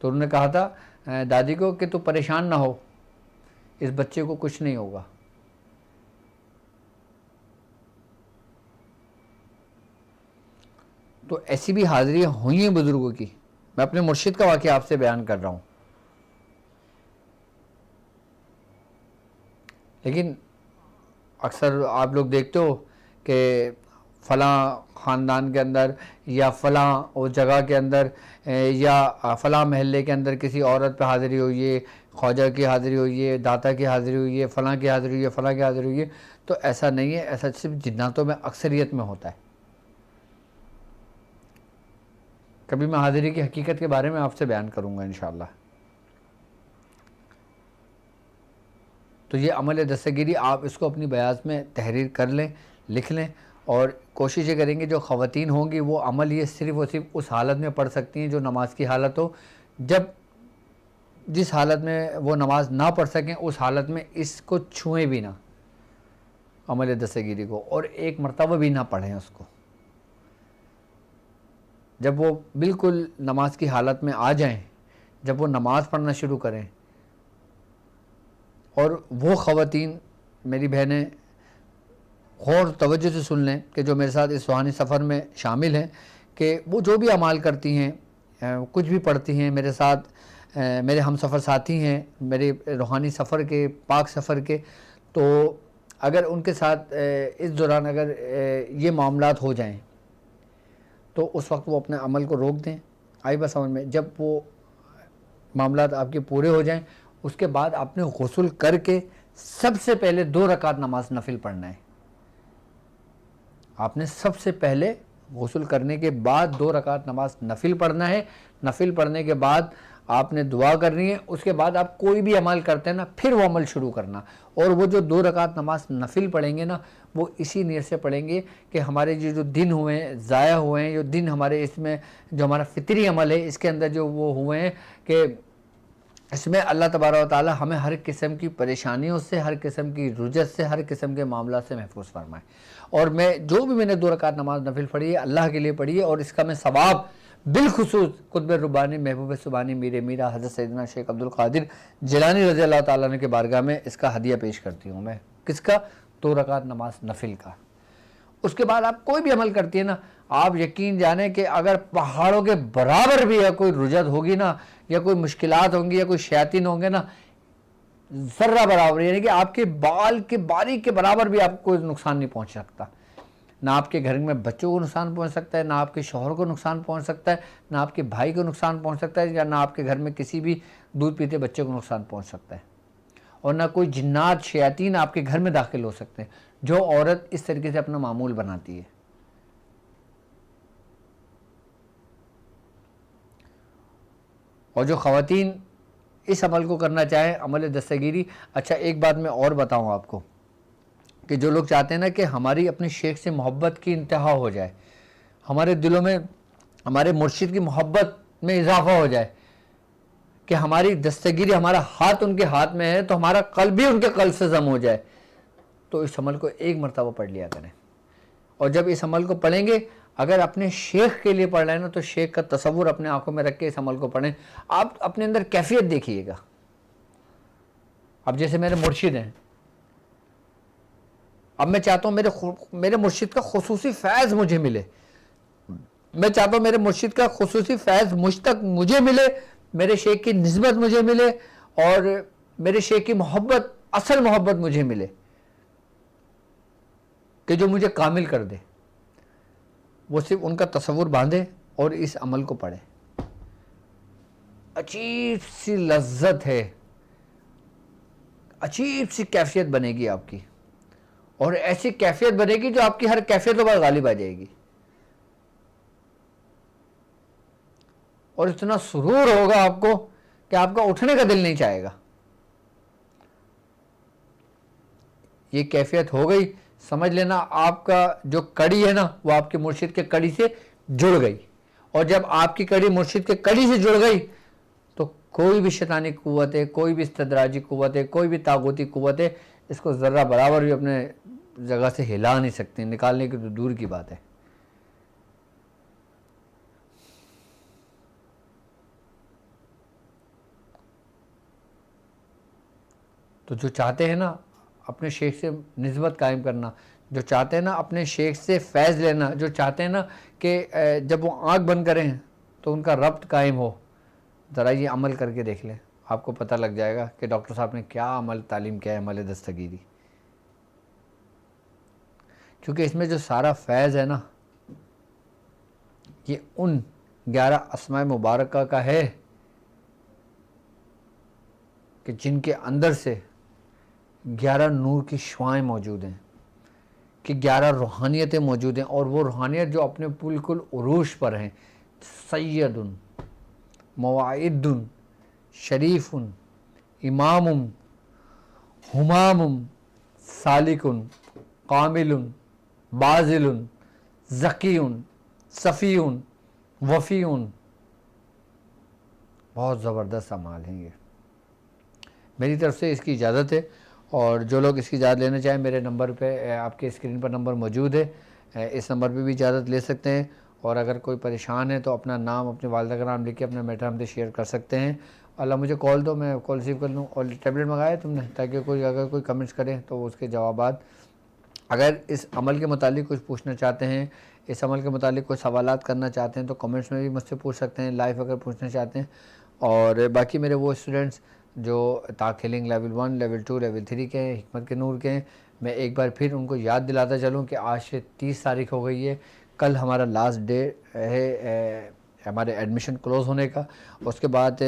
तो उन्होंने कहा था दादी को कि तू परेशान ना हो, इस बच्चे को कुछ नहीं होगा। तो ऐसी भी हाजिरियां हुई हैं बुजुर्गों की। मैं अपने मुर्शिद का वाक़या आपसे बयान कर रहा हूं। लेकिन अक्सर आप लोग देखते हो कि फ़लाँ ख़ानदान के अंदर या फ़लाँ उस जगह के अंदर या फ़लाँ महल्ले के अंदर किसी औरत पे हाज़िरी हुई है, ख्वाजा की हाज़िरी हुई है, दाता की हाज़िरी हुई है, फ़लाँ की हाज़िरी हुई है, फ़लाँ की हाज़िरी हुई है। तो ऐसा नहीं है, ऐसा सिर्फ जिन्नातों में अक्सरियत में होता है। कभी मैं हाज़िरी की हकीकत के बारे में आपसे बयान करूँगा इंशाअल्लाह। तो ये अमल दस्तगीरी आप इसको अपनी बयास में तहरीर कर लें, लिख लें, और कोशिश ये करेंगे जो ख़वातीन होंगी वो अमल ये सिर्फ़ और सिर्फ उस हालत में पढ़ सकती हैं जो नमाज की हालत हो। जब जिस हालत में वो नमाज ना पढ़ सकें उस हालत में इसको छुएं भी ना, अमल दस्तगीरी को, और एक मरतबा भी ना पढ़ें उसको। जब वो बिल्कुल नमाज की हालत में आ जाएं, जब वो नमाज़ पढ़ना शुरू करें, और वो ख़वातीन मेरी बहनें गौर तवज्जो से सुन लें कि जो मेरे साथ इस रूहानी सफ़र में शामिल हैं, कि वो जो भी अमाल करती हैं, कुछ भी पढ़ती हैं मेरे साथ, मेरे हम सफ़र साथी हैं मेरे रूहानी सफ़र के, पाक सफ़र के, तो अगर उनके साथ इस दौरान अगर ये मामलात हो जाएं तो उस वक्त वो अपने अमल को रोक दें। आई बात समझ में? जब वो मामलात आपके पूरे हो जाएं उसके बाद आपने गुस्ल करके सबसे पहले 2 रकात नमाज नफिल पढ़ना है। आपने सबसे पहले गुस्ल करने के बाद 2 रकात नमाज नफिल पढ़ना है। नफिल पढ़ने के बाद आपने दुआ करनी है। उसके बाद आप कोई भी अमल करते हैं ना, फिर वो अमल शुरू करना, और वो जो 2 रकात नमाज नफिल पढ़ेंगे ना, वो इसी नीयत से पढ़ेंगे कि हमारे जो दिन हुए हैं, ज़ाया हुए हैं, जो दिन हमारे इसमें जो हमारा फितरी अमल है इसके अंदर जो वो हुए हैं कि इसमें अल्लाह तबारक व तआला हमें हर किस्म की परेशानियों से, हर किस्म की रुजत से, हर किस्म के मामला से महफूज फरमाए। और मैं जो भी मैंने 2 रकात नमाज नफिल पढ़ी है अल्लाह के लिए पढ़ी है, और इसका मैं सवाब बिलखुसूस कुतुब रुबानी महबूब सुबानी मीरे मीरा हज़रत सैयदना शेख अब्दुल कादिर जिलानी रज़ी अल्लाह ताला अन्हु के बारगाह में इसका हदिया पेश करती हूँ मैं। किसका? 2 रकात नमाज नफिल का। उसके बाद आप कोई भी अमल करती है ना, आप यकीन जाने कि अगर पहाड़ों के बराबर भी है कोई रुजत होगी ना, या कोई मुश्किलात होंगी, या कोई शैतान होंगे ना, ज़र्रा बराबर, यानी कि आपके बाल के बारीक के बराबर भी आपको कोई नुकसान नहीं पहुंच सकता। ना आपके घर में बच्चों को नुकसान पहुंच सकता है, ना आपके शौहर को नुकसान पहुंच सकता है, ना आपके भाई को नुकसान पहुंच सकता है, या ना आपके घर में किसी भी दूध पीते बच्चे को नुकसान पहुंच सकता है, और ना कोई जिन्नात शयातीन आपके घर में दाखिल हो सकते हैं जो औरत इस तरीके से अपना मामूल बनाती है। और जो ख़वातीन इस अमल को करना चाहें, अमल दस्तगीरी। अच्छा, एक बात मैं और बताऊं आपको कि जो लोग चाहते हैं ना कि हमारी अपने शेख से मोहब्बत की इंतहा हो जाए, हमारे दिलों में हमारे मुर्शिद की मोहब्बत में इजाफा हो जाए, कि हमारी दस्तगीरी, हमारा हाथ उनके हाथ में है तो हमारा कल्ब भी उनके कल्ब से जम हो जाए, तो इस अमल को एक मरतबा पढ़ लिया करें। और जब इस अमल को पढ़ेंगे, अगर अपने शेख के लिए पढ़ रहे हैं ना, तो शेख का तसव्वुर अपने आंखों में रख के इस अमल को पढ़ें। आप अपने अंदर कैफियत देखिएगा। अब जैसे मेरे मुर्शिद हैं, अब मैं चाहता हूं मेरे मुर्शिद का खुसूसी फैज़ मुझे मिले, मैं चाहता हूँ मेरे मुर्शिद का खुसूसी फैज़ मुझ तक मुझे मिले, मेरे शेख की निस्बत मुझे मिले और मेरे शेख की मोहब्बत, असल मोहब्बत मुझे मिले कि जो मुझे कामिल कर दे। वो सिर्फ उनका तसव्वुर बांधे और इस अमल को पढ़े। अजीब सी लज्जत है, अजीब सी कैफियत बनेगी आपकी, और ऐसी कैफियत बनेगी जो आपकी हर कैफियतों पर गालिब आ जाएगी, और इतना सुरूर होगा आपको कि आपका उठने का दिल नहीं चाहेगा। ये कैफियत हो गई, समझ लेना आपका जो कड़ी है ना वो आपके मुर्शिद के कड़ी से जुड़ गई, और जब आपकी कड़ी मुर्शिद के कड़ी से जुड़ गई तो कोई भी शैतानी कुव्वत है, कोई भी इस्तदराजी कुव्वत है, कोई भी तागूती कुव्वत है, इसको ज़र्रा बराबर भी अपने जगह से हिला नहीं सकती, निकालने की तो दूर की बात है। तो जो चाहते हैं ना अपने शेख से निस्बत कायम करना, जो चाहते हैं ना अपने शेख से फैज़ लेना, जो चाहते हैं ना कि जब वो आँख बंद करें तो उनका रब्त कायम हो, ज़रा ये अमल करके देख लें, आपको पता लग जाएगा कि डॉक्टर साहब ने क्या अमल तालीम किया है, अमल दस्तगीरी। क्योंकि इसमें जो सारा फैज़ है ना ये उन 11 अस्माए मुबारका का है कि जिनके अंदर से 11 नूर की शुआएँ मौजूद हैं, कि 11 रूहानियतें मौजूद हैं, और वो रूहानियत जो अपने बिल्कुल उरूश पर हैं। सैयदुन, मवाइदुन, शरीफुन, इमामुन, हुमामुन, सालिकुन, कामिलुन, बाजिलुन, ज़कीयुन, सफ़ीयुन, वफ़ीयुन। बहुत ज़बरदस्त अमाल हैं ये। मेरी तरफ से इसकी इजाज़त है, और जो लोग इसकी इजाज़त लेना चाहें मेरे नंबर पे, आपके स्क्रीन पर नंबर मौजूद है, इस नंबर पे भी इजाज़त ले सकते हैं। और अगर कोई परेशान है तो अपना नाम, अपने वालिदा का नाम लिख के अपना मैटर हमसे शेयर कर सकते हैं। अल्लाह मुझे कॉल दो, मैं कॉल रिसीव कर लूँ। और टैबलेट मंगाया तुमने, ताकि कोई अगर कोई कमेंट्स करे तो उसके जवाबात, अगर इस अमल के मुतालिक कुछ पूछना चाहते हैं, इस अमल के मुतालिक कोई सवालात करना चाहते हैं तो कमेंट्स में भी मुझसे पूछ सकते हैं, लाइव अगर पूछना चाहते हैं। और बाकी मेरे वो स्टूडेंट्स जो ताखिलिंग लेवल 1, लेवल 2, लेवल 3 के हैं, हिकमत के नूर के हैं, मैं एक बार फिर उनको याद दिलाता चलूँ कि आज से 30 तारीख हो गई है, कल हमारा लास्ट डे है हमारे एडमिशन क्लोज़ होने का। उसके बाद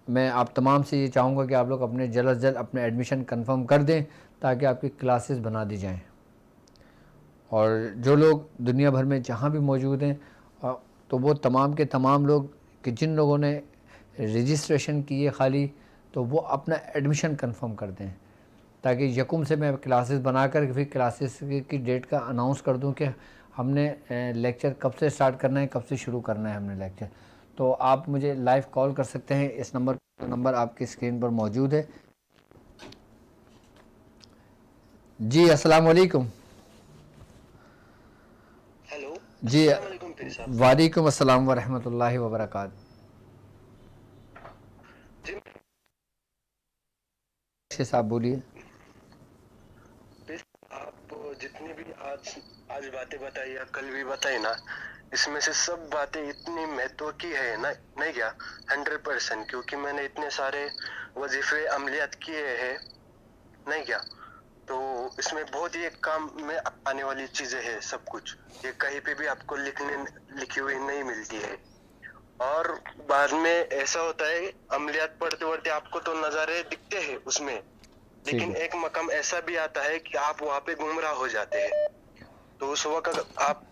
मैं आप तमाम से ये चाहूँगा कि आप लोग अपने जल्द से जल्द अपने एडमिशन कंफर्म कर दें, ताकि आपकी क्लासेस बना दी जाएं। और जो लोग दुनिया भर में जहाँ भी मौजूद हैं, तो वो तमाम के तमाम लोग कि जिन लोगों ने रजिस्ट्रेशन की है खाली, तो वो अपना एडमिशन कंफर्म कर दें, ताकि यकुम से मैं क्लासेस बनाकर फिर क्लासेस की डेट का अनाउंस कर दूं कि हमने लेक्चर कब से स्टार्ट करना है, कब से शुरू करना है हमने लेक्चर। तो आप मुझे लाइव कॉल कर सकते हैं, इस नंबर आपकी स्क्रीन पर मौजूद है। जी अस्सलाम वालेकुम। हेलो जी अस्सलाम वालेकुम अस्सलाम व रहमतुल्लाहि व बरकात। जी साहब बोलिए। आप जितनी भी आज बातें बताई या कल भी बताई ना, इसमें से सब बातें इतनी महत्व की है ना, नहीं क्या 100%, क्योंकि मैंने इतने सारे वजीफे अमलियात किए हैं, नहीं क्या, तो इसमें बहुत ही काम में आने वाली चीजें हैं सब कुछ। ये कहीं पे भी आपको लिखी हुई नहीं मिलती है। और बाद में ऐसा होता है अमलियात पढ़ते पढ़ते आपको तो नजारे दिखते हैं उसमें, लेकिन एक मकाम ऐसा भी आता है कि आप वहाँ पे गुमराह हो जाते हैं। तो उस वक्त आप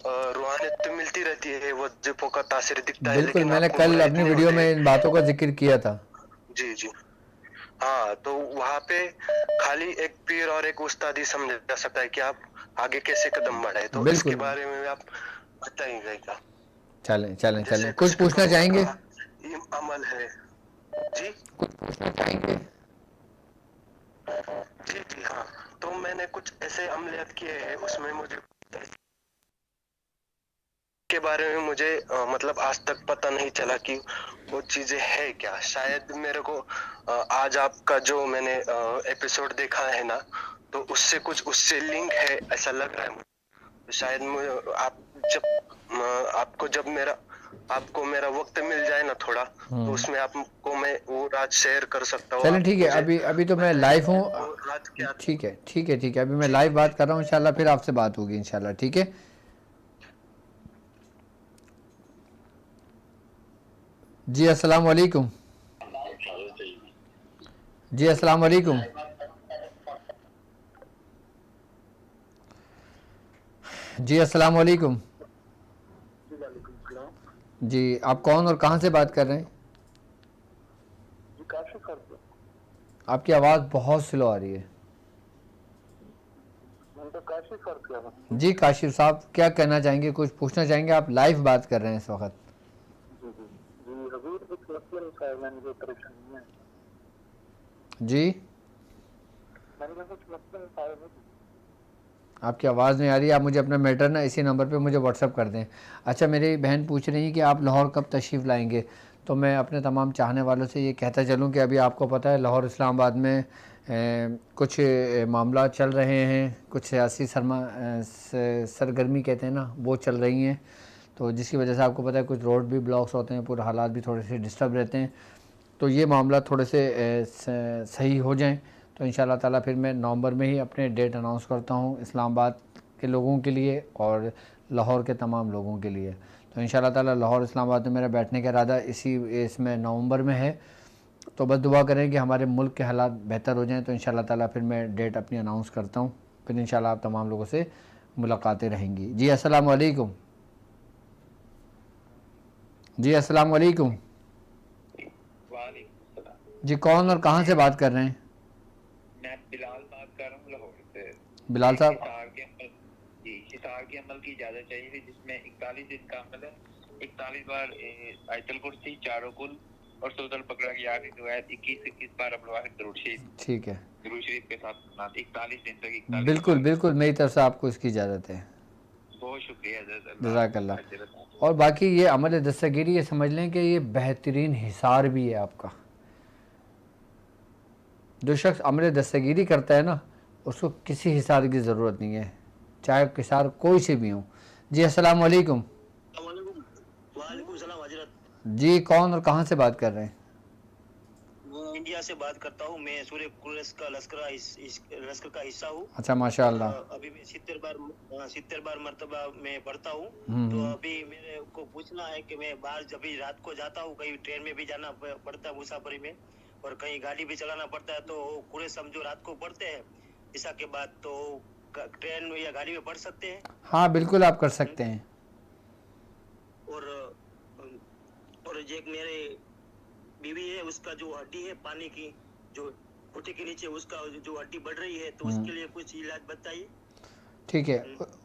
रूहानियत तो मिलती रहती है, वजीफों का तासीर दिखता है, बिल्कुल, लेकिन मैंने आप कल गुमराह अपनी इतने वीडियो होते में इन बातों का जिक्र किया था। जी जी हाँ, तो वहाँ पे खाली एक पीर और एक उस्ताद ही समझ जा सकता है कि आप आगे कैसे कदम बढ़ाए। तो इसके बारे में आप बताइएगा क्या? चलें कुछ पूछना चाहेंगे? ये अमल है जी, कुछ पूछना चाहेंगे? जी जी हाँ, तो मैंने कुछ ऐसे अमलियात किए हैं, उसमें मुझे के बारे में मुझे मतलब आज तक पता नहीं चला कि वो चीजें है क्या। शायद मेरे को आज आपका जो मैंने एपिसोड देखा है ना, तो उससे कुछ उससे लिंक है ऐसा लग रहा है। शायद आप जब आपको जब आपको मेरा वक्त मिल जाए ना थोड़ा, तो उसमें आपको मैं वो राज शेयर कर सकता हूँ। चलें आप ठीक है, मुझे अभी अभी तो मैं बताएं लाइव हूँ। वो राज क्या था। ठीक है ठीक है ठीक है, अभी मैं जी लाइव जी बात जी। कर रहा हूँ, इंशाल्लाह फिर आपसे बात होगी इंशाल्लाह, ठीक है। जी अस्सलाम वालेकुम। जी अस्सलाम वालेकुम। जी अस्सलाम वालेकुम। जी वालेकुम सलाम। जी आप कौन और कहाँ से बात कर रहे हैं? जी काफी फर्क है। आपकी आवाज़ बहुत स्लो आ रही है। मैंने तो काफी फर्क है। जी काशिफ साहब क्या कहना चाहेंगे, कुछ पूछना चाहेंगे? आप लाइव बात कर रहे हैं इस वक्त। जी जी जी हजूर, कुछ मसला था, मैंने जो परेशानी है, जी मैंने कहा कुछ मसला था। आपकी आवाज़ नहीं आ रही। आप मुझे अपना मैटर ना इसी नंबर पे मुझे व्हाट्सअप कर दें। अच्छा, मेरी बहन पूछ रही है कि आप लाहौर कब तशरीफ़ लाएंगे, तो मैं अपने तमाम चाहने वालों से ये कहता चलूँ कि अभी आपको पता है लाहौर इस्लामाबाद में कुछ मामला चल रहे हैं, कुछ सियासी सरगर्मी कहते हैं ना, वो चल रही हैं, तो जिसकी वजह से आपको पता है कुछ रोड भी ब्लॉक्स होते हैं, पूरे हालात भी थोड़े से डिस्टर्ब रहते हैं। तो ये मामला थोड़े से सही हो जाएं तो इंशाल्लाह ताला फिर मैं नवंबर में ही अपने डेट अनाउंस करता हूँ इस्लामाबाद के लोगों के लिए और लाहौर के तमाम लोगों के लिए। तो इंशाल्लाह ताला लाहौर इस्लामाबाद में मेरा बैठने का इरादा इसमें नवंबर में है। तो बस दुआ करें कि हमारे मुल्क के हालात बेहतर हो जाएँ, तो इंशाल्लाह ताला फिर मैं डेट अपनी अनाउंस करता हूँ। फिर इंशाल्लाह आप तमाम लोगों से मुलाकातें रहेंगी। जी अस्सलाम वालेकुम। जी अस्सलाम वालेकुम। वालेकुम सलाम। जी कौन और कहाँ से बात कर रहे हैं? मैं बिलाल बात कर रहा हूँ लाहौर से। बिलाल एक साहब। हिसार के अमल की इजाजत चाहिए थी, जिसमें 41 दिन का अमल है। 41 बार आयतुल कुर्सी, चारों कुल और सूरत अल बकरा की आखिरी दुआ 21 बार अपने वाहिद दरूद ठीक है, शरीफ के साथ सुना 41 दिन तक 41 बिल्कुल बार। बिल्कुल मेरी तरफ से आपको इसकी इजाज़त है। बहुत शुक्रिया हज़रत, अल्लाह जज़ाकल्लाह। अजर अता और फरमाए। बाकी ये अमल दस्तगीरी ये समझ लें कि ये बेहतरीन हिसार भी है आपका। जो शख्स अमल दस्तगीरी करता है ना, उसको किसी हिसार की ज़रूरत नहीं है, चाहे हिसार कोई से भी हो। जी अस्सलाम वालेकुम। वालेकुम सलाम हजरत। जी कौन और कहाँ से बात कर रहे हैं? मैं इंडिया से बात करता हूँ। मैं सूर्य कुरैश का लश्कर का हिस्सा हूँ। अच्छा और माशाअल्लाह। अभी मैं 70 बार मरतबा मैं पढ़ता हूँ। तो हम्म। अभी मेरे को पूछना है कि मैं बाहर जब भी रात को जाता हूँ, कहीं ट्रेन में भी जाना पड़ता है मुसाफरी में, और कहीं गाड़ी भी चलाना पड़ता है, तो कुरैश हम जो रात को पढ़ते हैं ईशा के बाद, तो ट्रेन या गाड़ी में पढ़ सकते हैं? हाँ बिल्कुल आप कर सकते हैं। और जो एक मेरे बीवी है, उसका जो हड्डी है पानी की, जो घुटने के नीचे उसका जो हड्डी बढ़ रही है, तो उसके लिए कुछ इलाज बताइए। ठीक है,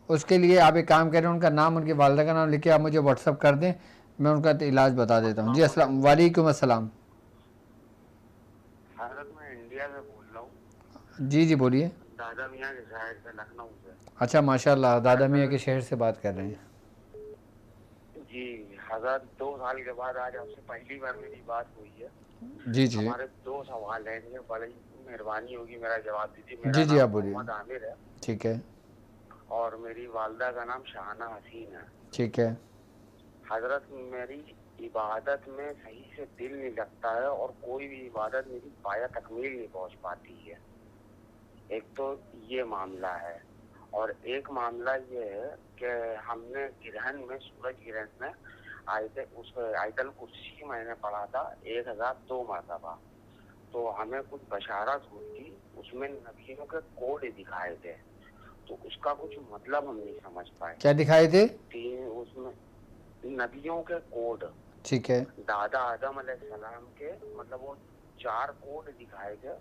उसके लिए आप एक काम करें, उनका नाम, उनकी वालदा का नाम लिख के आप मुझे व्हाट्सअप कर दें, मैं उनका इलाज बता देता हूँ। जी अस्सलाम वालेकुम अस्सलाम। हजरत मैं इंडिया से बोल रहा हूँ, जी जी बोलिए। दादा मियाँ के शहर से, लखनऊ से। अच्छा माशाल्लाह, दादा मियाँ के शहर से बात कर रहे हैं। जी हजरत, 2 साल के बाद आज आपसे पहली बार मेरी बात हुई है। जी जी हमारे 2 सवाल हैं, इनमें बड़ी मेहरबानी होगी मेरा जवाब दीजिए। मेरा जी जी नाम आप बोलिए। मोहम्मद आमिर है ठीक है और मेरी वालदा का नाम शाहाना हसीन है। ठीक है। हजरत मेरी इबादत में सही से दिल नहीं लगता है और कोई भी इबादत मेरी पाया तकमील नहीं पहुंच पाती है। एक तो ये मामला है, और एक मामला ये है कि हमने ग्रहण में, सूरज ग्रहण में आयतल कुर्सी मैंने पढ़ा था 1002 मरतबा। तो हमें कुछ बशारत हुई थी, उसमें नबियों के कोड दिखाए थे, तो उसका कुछ मतलब हम नहीं समझ पाए। क्या दिखाए थे? उसमें नबियों के कोड, ठीक है दादा आदम अलैहिस्सलाम के, मतलब वो 4 कोड दिखाए थे।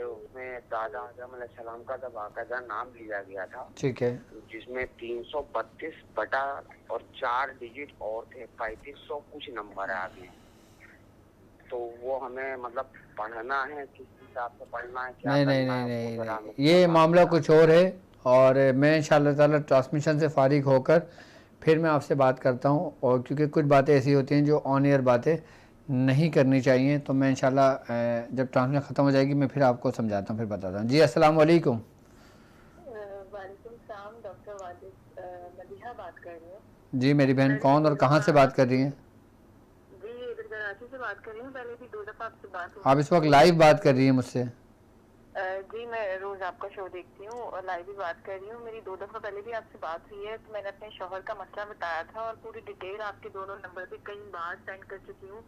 उसमें दादा आदम अलैहिस्सलाम का बाकायदा नाम लिया गया था, ठीक है। जिसमें 332 बटा और 4 डिजिट और थे, 3500 कुछ नंबर है आगे। तो वो हमें मतलब पढ़ना है, किस हिसाब से पढ़ना है, क्या नहीं नहीं करना नहीं है, वो नहीं जरा नहीं, ये मामला कुछ और है। और मैं इंशाअल्लाह ताला ट्रांसमिशन से फारिग होकर फिर मैं आपसे बात करता हूँ, और क्योंकि कुछ बातें ऐसी होती हैं जो ऑन एयर बातें नहीं करनी चाहिए, तो मैं इंशाल्लाह जब ट्रांसमिशन ख़त्म हो जाएगी मैं फिर आपको समझाता हूँ, फिर बताता हूँ। जी अस्सलाम वालेकुम। वालेकुम सलाम, डॉक्टर वाजिद मदीहा बात कर रही हूँ। जी मेरी बहन, कौन और कहाँ से बात कर रही हैं? जी इधर कराची से बात कर रही हूँ। पहले भी 2 दफा आपसे बात हुई। आप इस वक्त लाइव बात कर रही हैं मुझसे? जी मैं रोज आपका शो देखती हूँ और लाइव भी बात कर रही हूँ। मेरी 2 दफा पहले भी आपसे बात हुई है, तो मैंने अपने शौहर का मसला बताया था और पूरी डिटेल आपके दोनों नंबर पे कई बार सेंड कर चुकी हूँ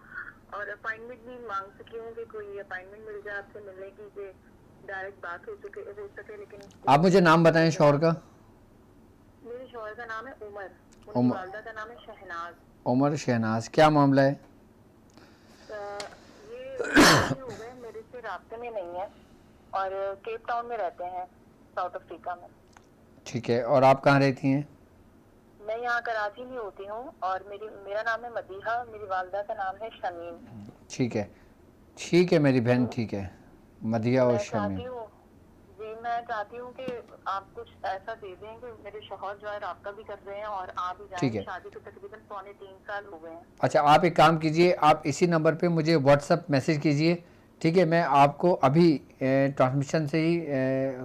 और अपॉइंटमेंट भी मांग चुकी हूँ कि कोई अपॉइंटमेंट मिल जाए आपसे मिलने की, कि डायरेक्ट बात हो सके। लेकिन आप मुझे नाम बताएं शौहर का। मेरे शौहर का नाम है उमर, उनकी उमर। वालदा का नाम है शहनाज। उमर शहनाज, क्या मामला है? ये काफी हो गए मेरे से राब्ते में नहीं है और केप टाउन में रहते हैं, साउथ अफ्रीका में। ठीक है, और आप कहाँ रहती हैं? मैं यहाँ कराची में होती हूँ और मेरा नाम है मदीहा, मेरी वालदा का नाम है शमीम। ठीक है, ठीक है मेरी बहन, ठीक है, मदिया और शमीम। मैं चाहती हूँ कि आप कुछ ऐसा दे दें कि मेरे शौहर जो है राब्ता भी कर रहे हैं और आप भी ठीक जाएं। है। शादी को तकरीबन 3.25 साल हो गए हैं। अच्छा, आप एक काम कीजिए, आप इसी नंबर पे मुझे व्हाट्सअप मैसेज कीजिए, ठीक है? मैं आपको अभी ट्रांसमिशन से ही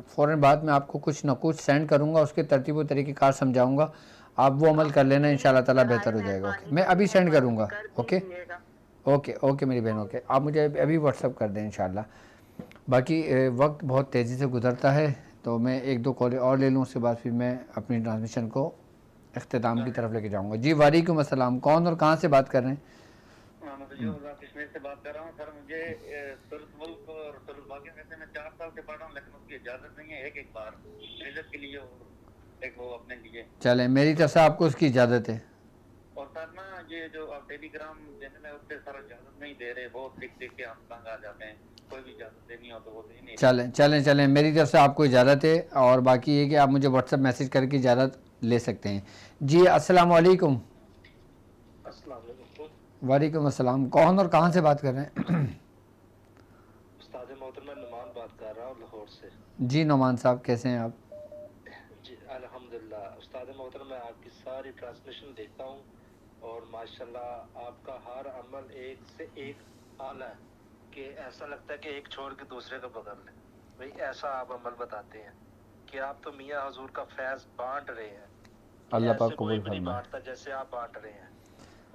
फ़ौरन बाद में आपको कुछ न कुछ सेंड करूँगा, उसके तरतीब व तरीक़ेकार समझाऊँगा, आप वो अमल कर लेना, इंशाल्लाह ताला बेहतर हो जाएगा। ओके, मैं अभी सेंड करूँगा। ओके ओके ओके मेरी बहन, ओके, आप मुझे अभी व्हाट्सअप कर दें इंशाल्लाह। बाकी वक्त बहुत तेज़ी से गुजरता है, तो मैं 1-2 कॉल और ले लूँ, उसके बाद फिर मैं अपनी ट्रांसमिशन को अख्ताम की तरफ लेके जाऊँगा। जी वालेकुम अस्सलाम, कौन और कहाँ से बात कर रहे हैं? कश्मीर से बात कर रहा हूँ सर। मुझे मुल्क और बाकी में से मैं 4 साल से पढ़ रहा हूँ, लेकिन उसकी इजाज़त नहीं है। एक बार इज्जत के लिए और एक वो अपने लिए। चलें, मेरी तरफ से आपको उसकी इजाज़त है। और सर ना, ये जो आप टेलीग्राम चैनल है उससे सर इजाज़त नहीं दे रहे, बहुत देख के हम तंग आ जाते हैं। कोई भी इजाज़त देनी हो तो वो दे नहीं। चलें चलें चलें, मेरी तरफ से आपको इजाज़त है, और बाकी ये कि आप मुझे व्हाट्सअप मैसेज करके इजाज़त ले सकते हैं। जी अस्सलाम वालेकुम। वालेकुम अस्सलाम, कौन और कहाँ से बात कर रहे हैं? उस्ताद मोहतरमा नुमान बात कर रहा हूँ लाहौर से। जी नुमान साहब, कैसे हैं आप? जी अल्हम्दुलिल्लाह। उस्ताद मोहतरमा मैं आपकी सारी ट्रांसमिशन देखता हूँ और माशाल्लाह आपका हर अमल एक से एक आला है कि ऐसा लगता है कि एक छोड़ के दूसरे को पकड़ ले। भाई ऐसा आप अमल बताते हैं कि आप तो मियाँ हजूर का फैज़ बांट रहे हैं। अल्लाह पाक ऐसे कबूल कोई भी नहीं फरमाए। बांटता जैसे आप बांट रहे हैं।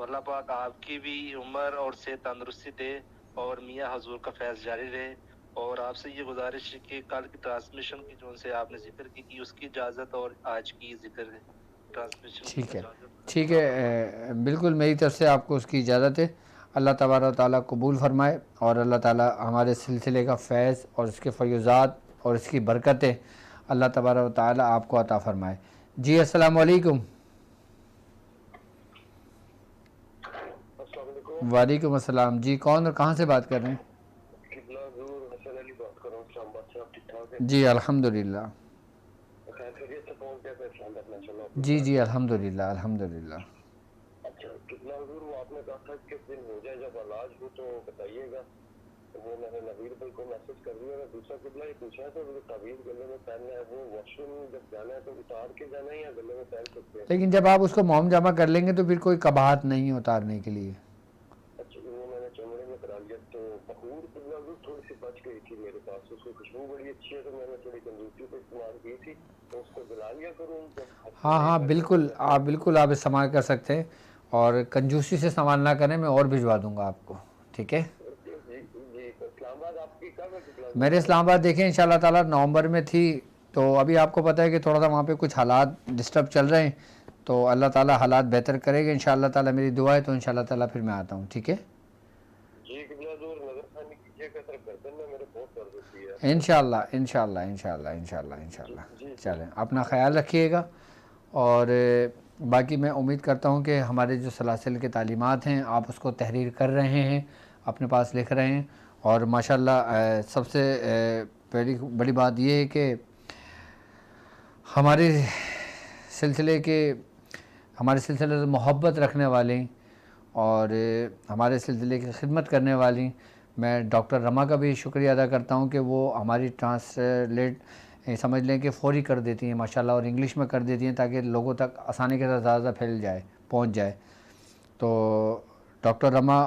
अल्लाह पाक आपकी भी उम्र और सेहत तंदुरुस्ती दे और मियाँ हजूर का फैज़ जारी रहे। और आपसे ये गुजारिश है कि कल की ट्रांसमिशन की जो से आपने जिक्र की उसकी इजाज़त और आज की जिक्र ट्रांसमिशन। ठीक है, ठीक है, बिल्कुल मेरी तरफ से आपको उसकी इजाज़त है। अल्लाह तबारक व तआला कबूल फरमाए और अल्लाह ताला हमारे सिलसिले का फैज़ और इसके फ़यज़ात और इसकी बरकतें अल्लाह तबारक व तआला आपको अता फ़रमाए। जी अस्सलाम वालेकुम। वालेकुम अस्सलाम। जी कौन और कहाँ से बात कर रहे हैं? जी अल्हम्दुलिल्लाह। जी जी अल्हम्दुलिल्लाह अल्हम्दुलिल्लाह। अच्छा कितना हुजूर, वो आपने कहा था किस दिन हो जाए, जब इलाज हो तो बताइएगा। तो वो मैंने नवीर भाई को मैसेज कर दिया। मैं दूसरा कितना ही पूछा तो वो तावीज़ गले में पहनना है, वो वॉशरूम जब जाना है तो उतार के जाना है या गले में पहन सकते हैं? लेकिन जब आप उसको मोम जमा कर लेंगे तो फिर कोई कबाहत नहीं है उतारने के लिए। अच्छा वो मैंने चमड़े में करा लिया। तो बखूर कितना हुजूर थोड़ी सी बच गई थी मेरे पास, उसकी खुशबू बड़ी अच्छी है, तो मैंने थोड़ी कंजूसी को इस्तेमाल की थी, तो उसको जला लिया करूँ? हाँ हाँ बिल्कुल, आप इस्तेमाल कर सकते हैं, और कंजूसी से इस्तेमाल ना करें, मैं और भिजवा दूंगा आपको। ठीक है, मेरे इस्लामाबाद देखें इंशाल्लाह ताला नवंबर में थी, तो अभी आपको पता है कि थोड़ा सा वहाँ पे कुछ हालात डिस्टर्ब चल रहे हैं, तो अल्लाह ताला हालात बेहतर करेगा इंशाल्लाह ताला। मेरी दुआ है, तो इंशाल्लाह ताला फिर मैं आता हूँ। ठीक है, इंशाल्लाह इंशाल्लाह इंशाल्लाह इंशाल्लाह इंशाल्लाह। चलें, अपना ख्याल रखिएगा, और बाकी मैं उम्मीद करता हूँ कि हमारे जो सलासिल के तालीमात हैं आप उसको तहरीर कर रहे हैं, अपने पास लिख रहे हैं, और माशाल्लाह सबसे पहली बड़ी बात यह है कि हमारे सिलसिले से मोहब्बत रखने वाली और हमारे सिलसिले की खिदमत करने वाली मैं डॉक्टर रमा का भी शुक्रिया अदा करता हूँ कि वो हमारी ट्रांसलेट समझ लें कि फ़ौरी कर देती हैं माशाल्लाह, और इंग्लिश में कर देती हैं ताकि लोगों तक आसानी के साथ ज़्यादा फैल जाए, पहुँच जाए। तो डॉक्टर रमा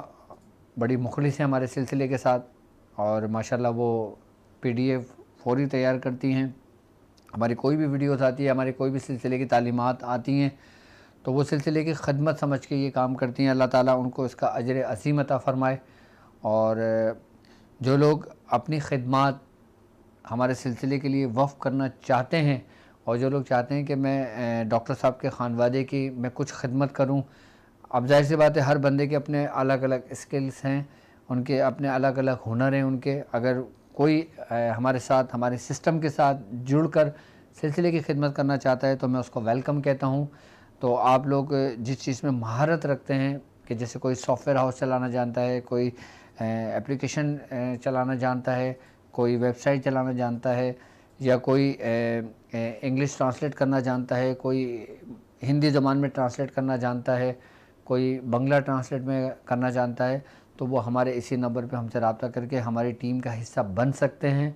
बड़ी मुखलिस हैं हमारे सिलसिले के साथ, और माशाल्लाह वो PDF फ़ौरी तैयार करती हैं। हमारी कोई भी वीडियोस आती है, हमारी कोई भी सिलसिले की तालीमात आती हैं, तो वो सिलसिले की खिदमत समझ के ये काम करती हैं। अल्लाह ताला उनको इसका अजर अज़ीम अता फ़रमाए। और जो लोग अपनी खिदमत हमारे सिलसिले के लिए वफ़ करना चाहते हैं और जो लोग चाहते हैं कि मैं डॉक्टर साहब के ख़ानवादे की मैं कुछ खिदमत करूं, अब ज़ाहिर सी बात है हर बंदे के अपने अलग अलग स्किल्स हैं, उनके अपने अलग अलग हुनर हैं उनके। अगर कोई हमारे साथ हमारे सिस्टम के साथ जुड़कर सिलसिले की खिदमत करना चाहता है तो मैं उसको वेलकम कहता हूँ। तो आप लोग जिस चीज़ में महारत रखते हैं कि जैसे कोई सॉफ्टवेयर हाउस चलाना जानता है, कोई एप्लीकेशन चलाना जानता है, कोई वेबसाइट चलाना जानता है, या कोई इंग्लिश ट्रांसलेट करना जानता है, कोई हिंदी ज़बान में ट्रांसलेट करना जानता है, कोई बंगला ट्रांसलेट में करना जानता है, तो वो हमारे इसी नंबर पे हमसे रब्ता करके हमारी टीम का हिस्सा बन सकते हैं।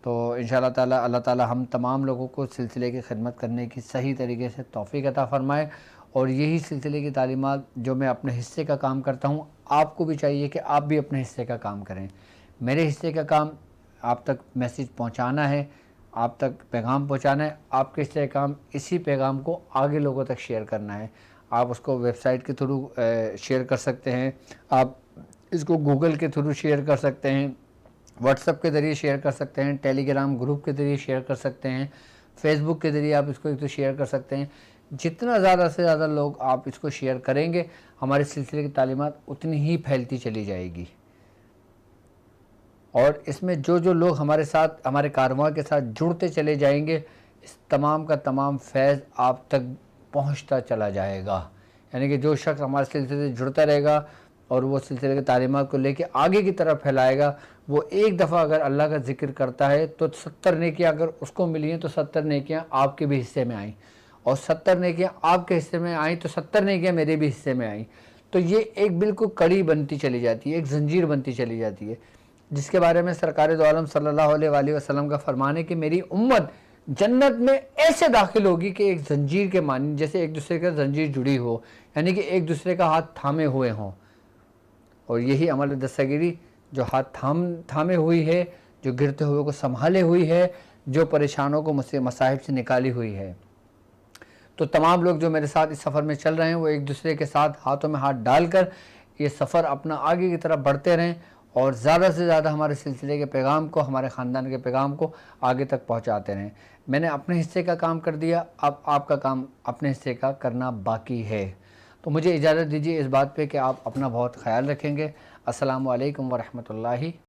तो इंशाअल्लाह ताला अल्लाह ताला हम तमाम लोगों को सिलसिले की खिदमत करने की सही तरीके से तौफ़ीक अता फ़रमाए। और यही सिलसिले की तालीमात जो मैं अपने हिस्से का काम करता हूँ, आपको भी चाहिए कि आप भी अपने हिस्से का काम करें। मेरे हिस्से का काम आप तक मैसेज पहुँचाना है, आप तक पैगाम पहुँचाना है। आपके हिस्से का काम इसी पैगाम को आगे लोगों तक शेयर करना है। आप उसको वेबसाइट के थ्रू शेयर कर सकते हैं, आप इसको गूगल के थ्रू शेयर कर सकते हैं, व्हाट्सएप के ज़रिए शेयर कर सकते हैं, टेलीग्राम ग्रुप के ज़रिए शेयर कर सकते हैं, फेसबुक के ज़रिए आप इसको एक तो शेयर कर सकते हैं। जितना ज़्यादा से ज़्यादा लोग आप इसको शेयर करेंगे, हमारे सिलसिले की तालीमात उतनी ही फैलती चली जाएगी। और इसमें जो जो लोग हमारे साथ हमारे कारवां के साथ जुड़ते चले जाएंगे, इस तमाम का तमाम फैज़ आप तक पहुंचता चला जाएगा। यानी कि जो शख्स हमारे सिलसिले से जुड़ता रहेगा और वो सिलसिले की तालीमात को लेके आगे की तरफ फैलाएगा, वो एक दफ़ा अगर अल्लाह का ज़िक्र करता है तो 70 नेकियां अगर उसको मिली हैं तो 70 नेकियां आपके भी हिस्से में आईं, और 70 नेकियां आपके हिस्से में आई तो 70 नेकियां मेरे भी हिस्से में आई। तो ये एक बिल्कुल कड़ी बनती चली जाती है, एक ज़ंजीर बनती चली जाती है, जिसके बारे में सरकार दो आलम सल्लल्लाहु अलैहि वसल्लम का फरमान है कि मेरी उम्मत जन्नत में ऐसे दाखिल होगी कि एक ज़ंजीर के मानी, जैसे एक दूसरे का ज़ंजीर जुड़ी हो, यानी कि एक दूसरे का हाथ थामे हुए हों। और यही अमल दस्तगीरी जो हाथ थामे हुई है, जो गिरते हुए को संभाले हुई है, जो परेशानों को मुझसे मसाइब से निकाली हुई है। तो तमाम लोग जो मेरे साथ इस सफ़र में चल रहे हैं वो एक दूसरे के साथ हाथों में हाथ डालकर ये सफ़र अपना आगे की तरफ बढ़ते रहें और ज़्यादा से ज़्यादा हमारे सिलसिले के पैगाम को, हमारे ख़ानदान के पैगाम को आगे तक पहुँचाते रहें। मैंने अपने हिस्से का काम कर दिया, अब आपका काम अपने हिस्से का करना बाकी है। तो मुझे इजाज़त दीजिए इस बात पे कि आप अपना बहुत ख्याल रखेंगे। अस्सलामु अलैकुम व रहमतुल्लाहि